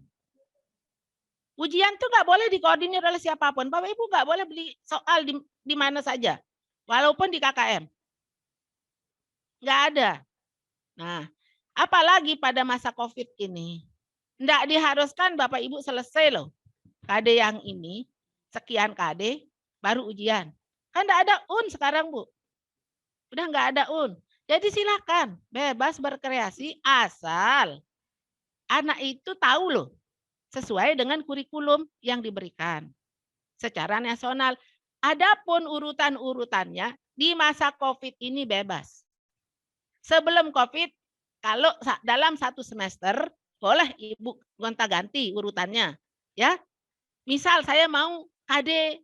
Ujian tuh nggak boleh dikoordinir oleh siapapun. Bapak Ibu nggak boleh beli soal di mana saja. Walaupun di KKM. Nggak ada. Nah, apalagi pada masa COVID ini. Nggak diharuskan Bapak Ibu selesai loh. KD yang ini, sekian KD, baru ujian. Kan nggak ada UN sekarang Bu. Udah nggak ada UN. Jadi silakan bebas berkreasi asal anak itu tahu loh sesuai dengan kurikulum yang diberikan secara nasional. Adapun urutan-urutannya di masa COVID ini bebas. Sebelum COVID, kalau dalam satu semester boleh Ibu gonta-ganti urutannya, ya. Misal saya mau KD,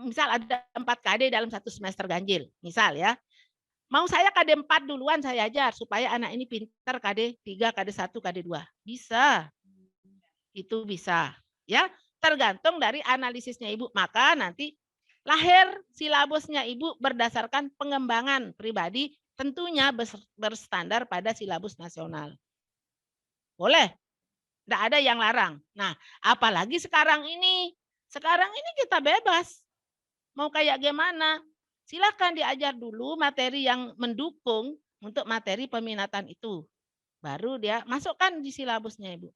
misal ada 4 KD dalam satu semester ganjil, misal ya. Mau saya KD 4 duluan saya ajar supaya anak ini pintar KD 3, KD 1, KD 2. Bisa. Itu bisa. Ya, tergantung dari analisisnya Ibu. Maka nanti lahir silabusnya Ibu berdasarkan pengembangan pribadi tentunya berstandar pada silabus nasional. Boleh. Tidak ada yang larang. Nah, apalagi sekarang ini. Sekarang ini kita bebas. Mau kayak gimana? Silakan diajar dulu materi yang mendukung untuk materi peminatan itu. Baru dia masukkan di silabusnya Ibu.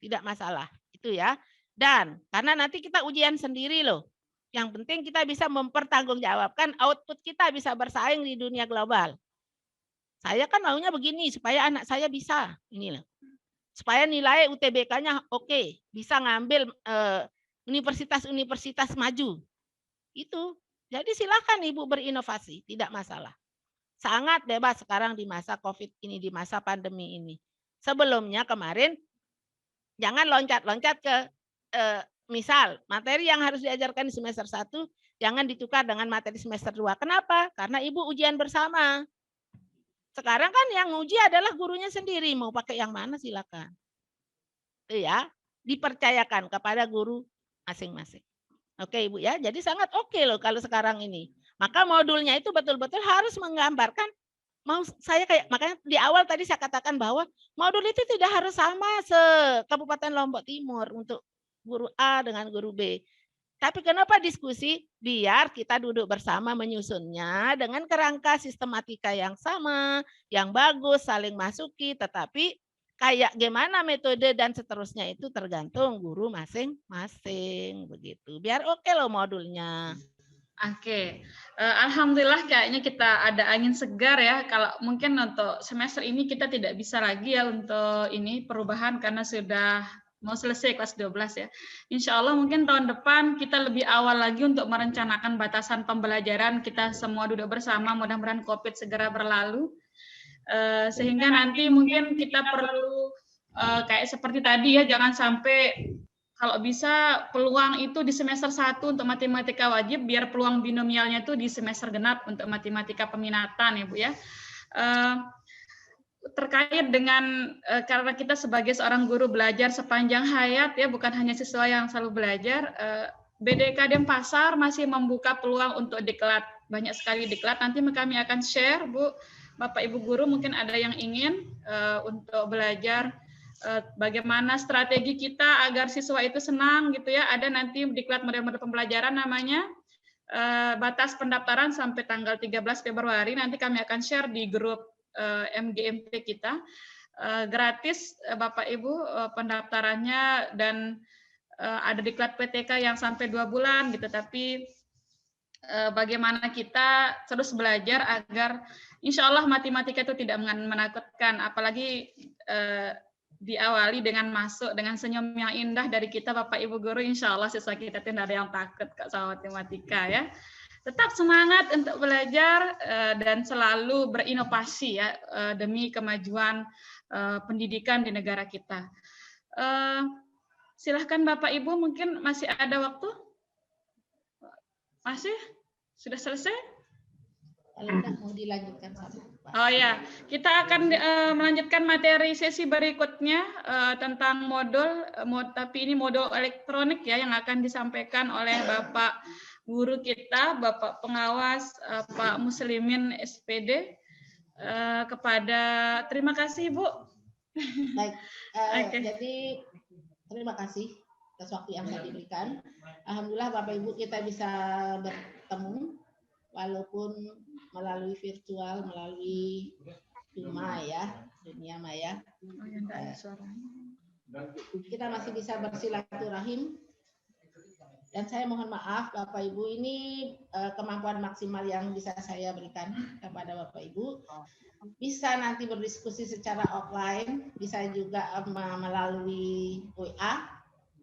Tidak masalah. Itu ya. Dan karena nanti kita ujian sendiri loh. Yang penting kita bisa mempertanggungjawabkan output kita bisa bersaing di dunia global. Saya kan maunya begini supaya anak saya bisa. Ini loh. Supaya nilai UTBK-nya oke. Bisa ngambil universitas-universitas maju. Itu. Jadi silakan Ibu berinovasi, tidak masalah. Sangat bebas sekarang di masa COVID ini, di masa pandemi ini. Sebelumnya kemarin, jangan loncat-loncat ke, misal, materi yang harus diajarkan di semester 1, jangan ditukar dengan materi semester 2. Kenapa? Karena Ibu ujian bersama. Sekarang kan yang uji adalah gurunya sendiri, mau pakai yang mana silakan. Itu ya, dipercayakan kepada guru masing-masing. Oke Ibu ya, jadi sangat oke loh kalau sekarang ini. Maka modulnya itu betul-betul harus menggambarkan, mau saya kayak, makanya di awal tadi saya katakan bahwa modul itu tidak harus sama se-Kabupaten Lombok Timur untuk guru A dengan guru B. Tapi kenapa diskusi? Biar kita duduk bersama menyusunnya dengan kerangka sistematika yang sama, yang bagus, saling masuki, tetapi kayak gimana metode dan seterusnya itu tergantung guru masing-masing begitu. Biar oke loh modulnya. Oke, alhamdulillah kayaknya kita ada angin segar ya. Kalau mungkin untuk semester ini kita tidak bisa lagi ya untuk ini perubahan karena sudah mau selesai kelas 12 ya. Insya Allah mungkin tahun depan kita lebih awal lagi untuk merencanakan batasan pembelajaran. Kita semua duduk bersama, mudah-mudahan COVID segera berlalu. Sehingga nanti mungkin kita perlu kayak seperti tadi ya, jangan sampai kalau bisa peluang itu di semester 1 untuk matematika wajib, biar peluang binomialnya itu di semester genap untuk matematika peminatan ya Bu ya. Terkait dengan karena kita sebagai seorang guru belajar sepanjang hayat ya, bukan hanya siswa yang selalu belajar, BDK Denpasar masih membuka peluang untuk diklat, banyak sekali diklat. Nanti kami akan share Bu, Bapak Ibu guru mungkin ada yang ingin untuk belajar bagaimana strategi kita agar siswa itu senang gitu ya. Ada nanti diklat model-model pembelajaran namanya, batas pendaftaran sampai tanggal 13 Februari. Nanti kami akan share di grup MGMP kita. Gratis Bapak Ibu pendaftarannya, dan ada diklat PTK yang sampai 2 bulan gitu. Tapi bagaimana kita terus belajar agar insya Allah matematika itu tidak menakutkan, apalagi diawali dengan masuk dengan senyum yang indah dari kita Bapak Ibu guru, insya Allah siswa kita tidak ada yang takut Kak sama matematika ya. tetap semangat untuk belajar dan selalu berinovasi ya demi kemajuan pendidikan di negara kita. Silahkan Bapak Ibu, mungkin masih ada waktu? Masih? Sudah selesai? Kalau tidak mau dilanjutkan sama Pak. Oh ya, kita akan melanjutkan materi sesi berikutnya tentang modul, tapi ini modul elektronik ya yang akan disampaikan oleh Bapak guru kita, Bapak pengawas Pak Muslimin SPD. Terima kasih Bu. Baik, Oke. jadi terima kasih atas waktu yang saya diberikan. Alhamdulillah Bapak Ibu kita bisa bertemu walaupun melalui virtual, melalui dunia maya. Kita masih bisa bersilaturahim. Dan saya mohon maaf Bapak Ibu, ini kemampuan maksimal yang bisa saya berikan kepada Bapak Ibu. Bisa nanti berdiskusi secara offline, bisa juga melalui WA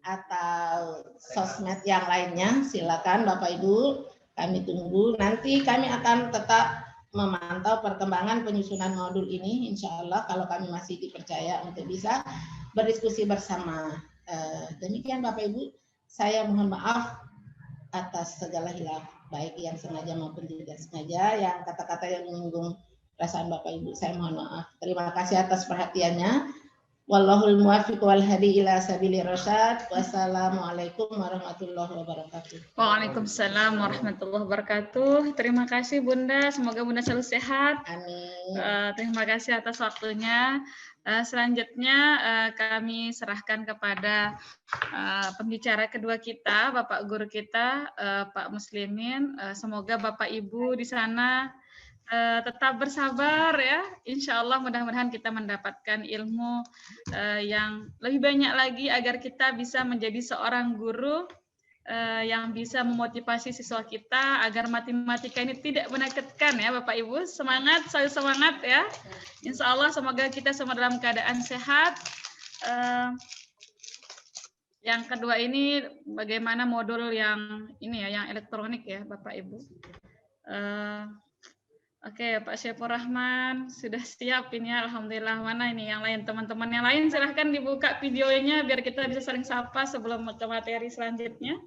atau sosmed yang lainnya. Silakan Bapak Ibu, kami tunggu. Nanti kami akan tetap memantau perkembangan penyusunan modul ini. Insya Allah kalau kami masih dipercaya untuk bisa berdiskusi bersama. Demikian Bapak Ibu, saya mohon maaf atas segala hilaf, baik yang sengaja maupun tidak sengaja, yang kata-kata yang menyinggung perasaan Bapak Ibu, saya mohon maaf. Terima kasih atas perhatiannya. Wallahul muwaffiq wal hadi ila sabilir rasyad. Wassalamualaikum warahmatullahi wabarakatuh. Waalaikumsalam warahmatullahi wabarakatuh. Terima kasih Bunda, semoga Bunda selalu sehat. Amin. Terima kasih atas waktunya. Selanjutnya kami serahkan kepada pembicara kedua kita, Bapak guru kita, Pak Muslimin. Semoga Bapak Ibu di sana tetap bersabar ya. Insya Allah mudah-mudahan kita mendapatkan ilmu yang lebih banyak lagi agar kita bisa menjadi seorang guru yang bisa memotivasi siswa kita agar matematika ini tidak menakutkan ya Bapak Ibu. Semangat, selalu semangat ya. Insya Allah semoga kita semua dalam keadaan sehat. Yang kedua ini bagaimana modul yang ini ya, yang elektronik ya Bapak Ibu. Oke, Pak Syepur Rahman sudah siap ini ya, alhamdulillah. Mana ini yang lain, teman-teman yang lain silahkan dibuka videonya biar kita bisa saling sapa sebelum ke materi selanjutnya.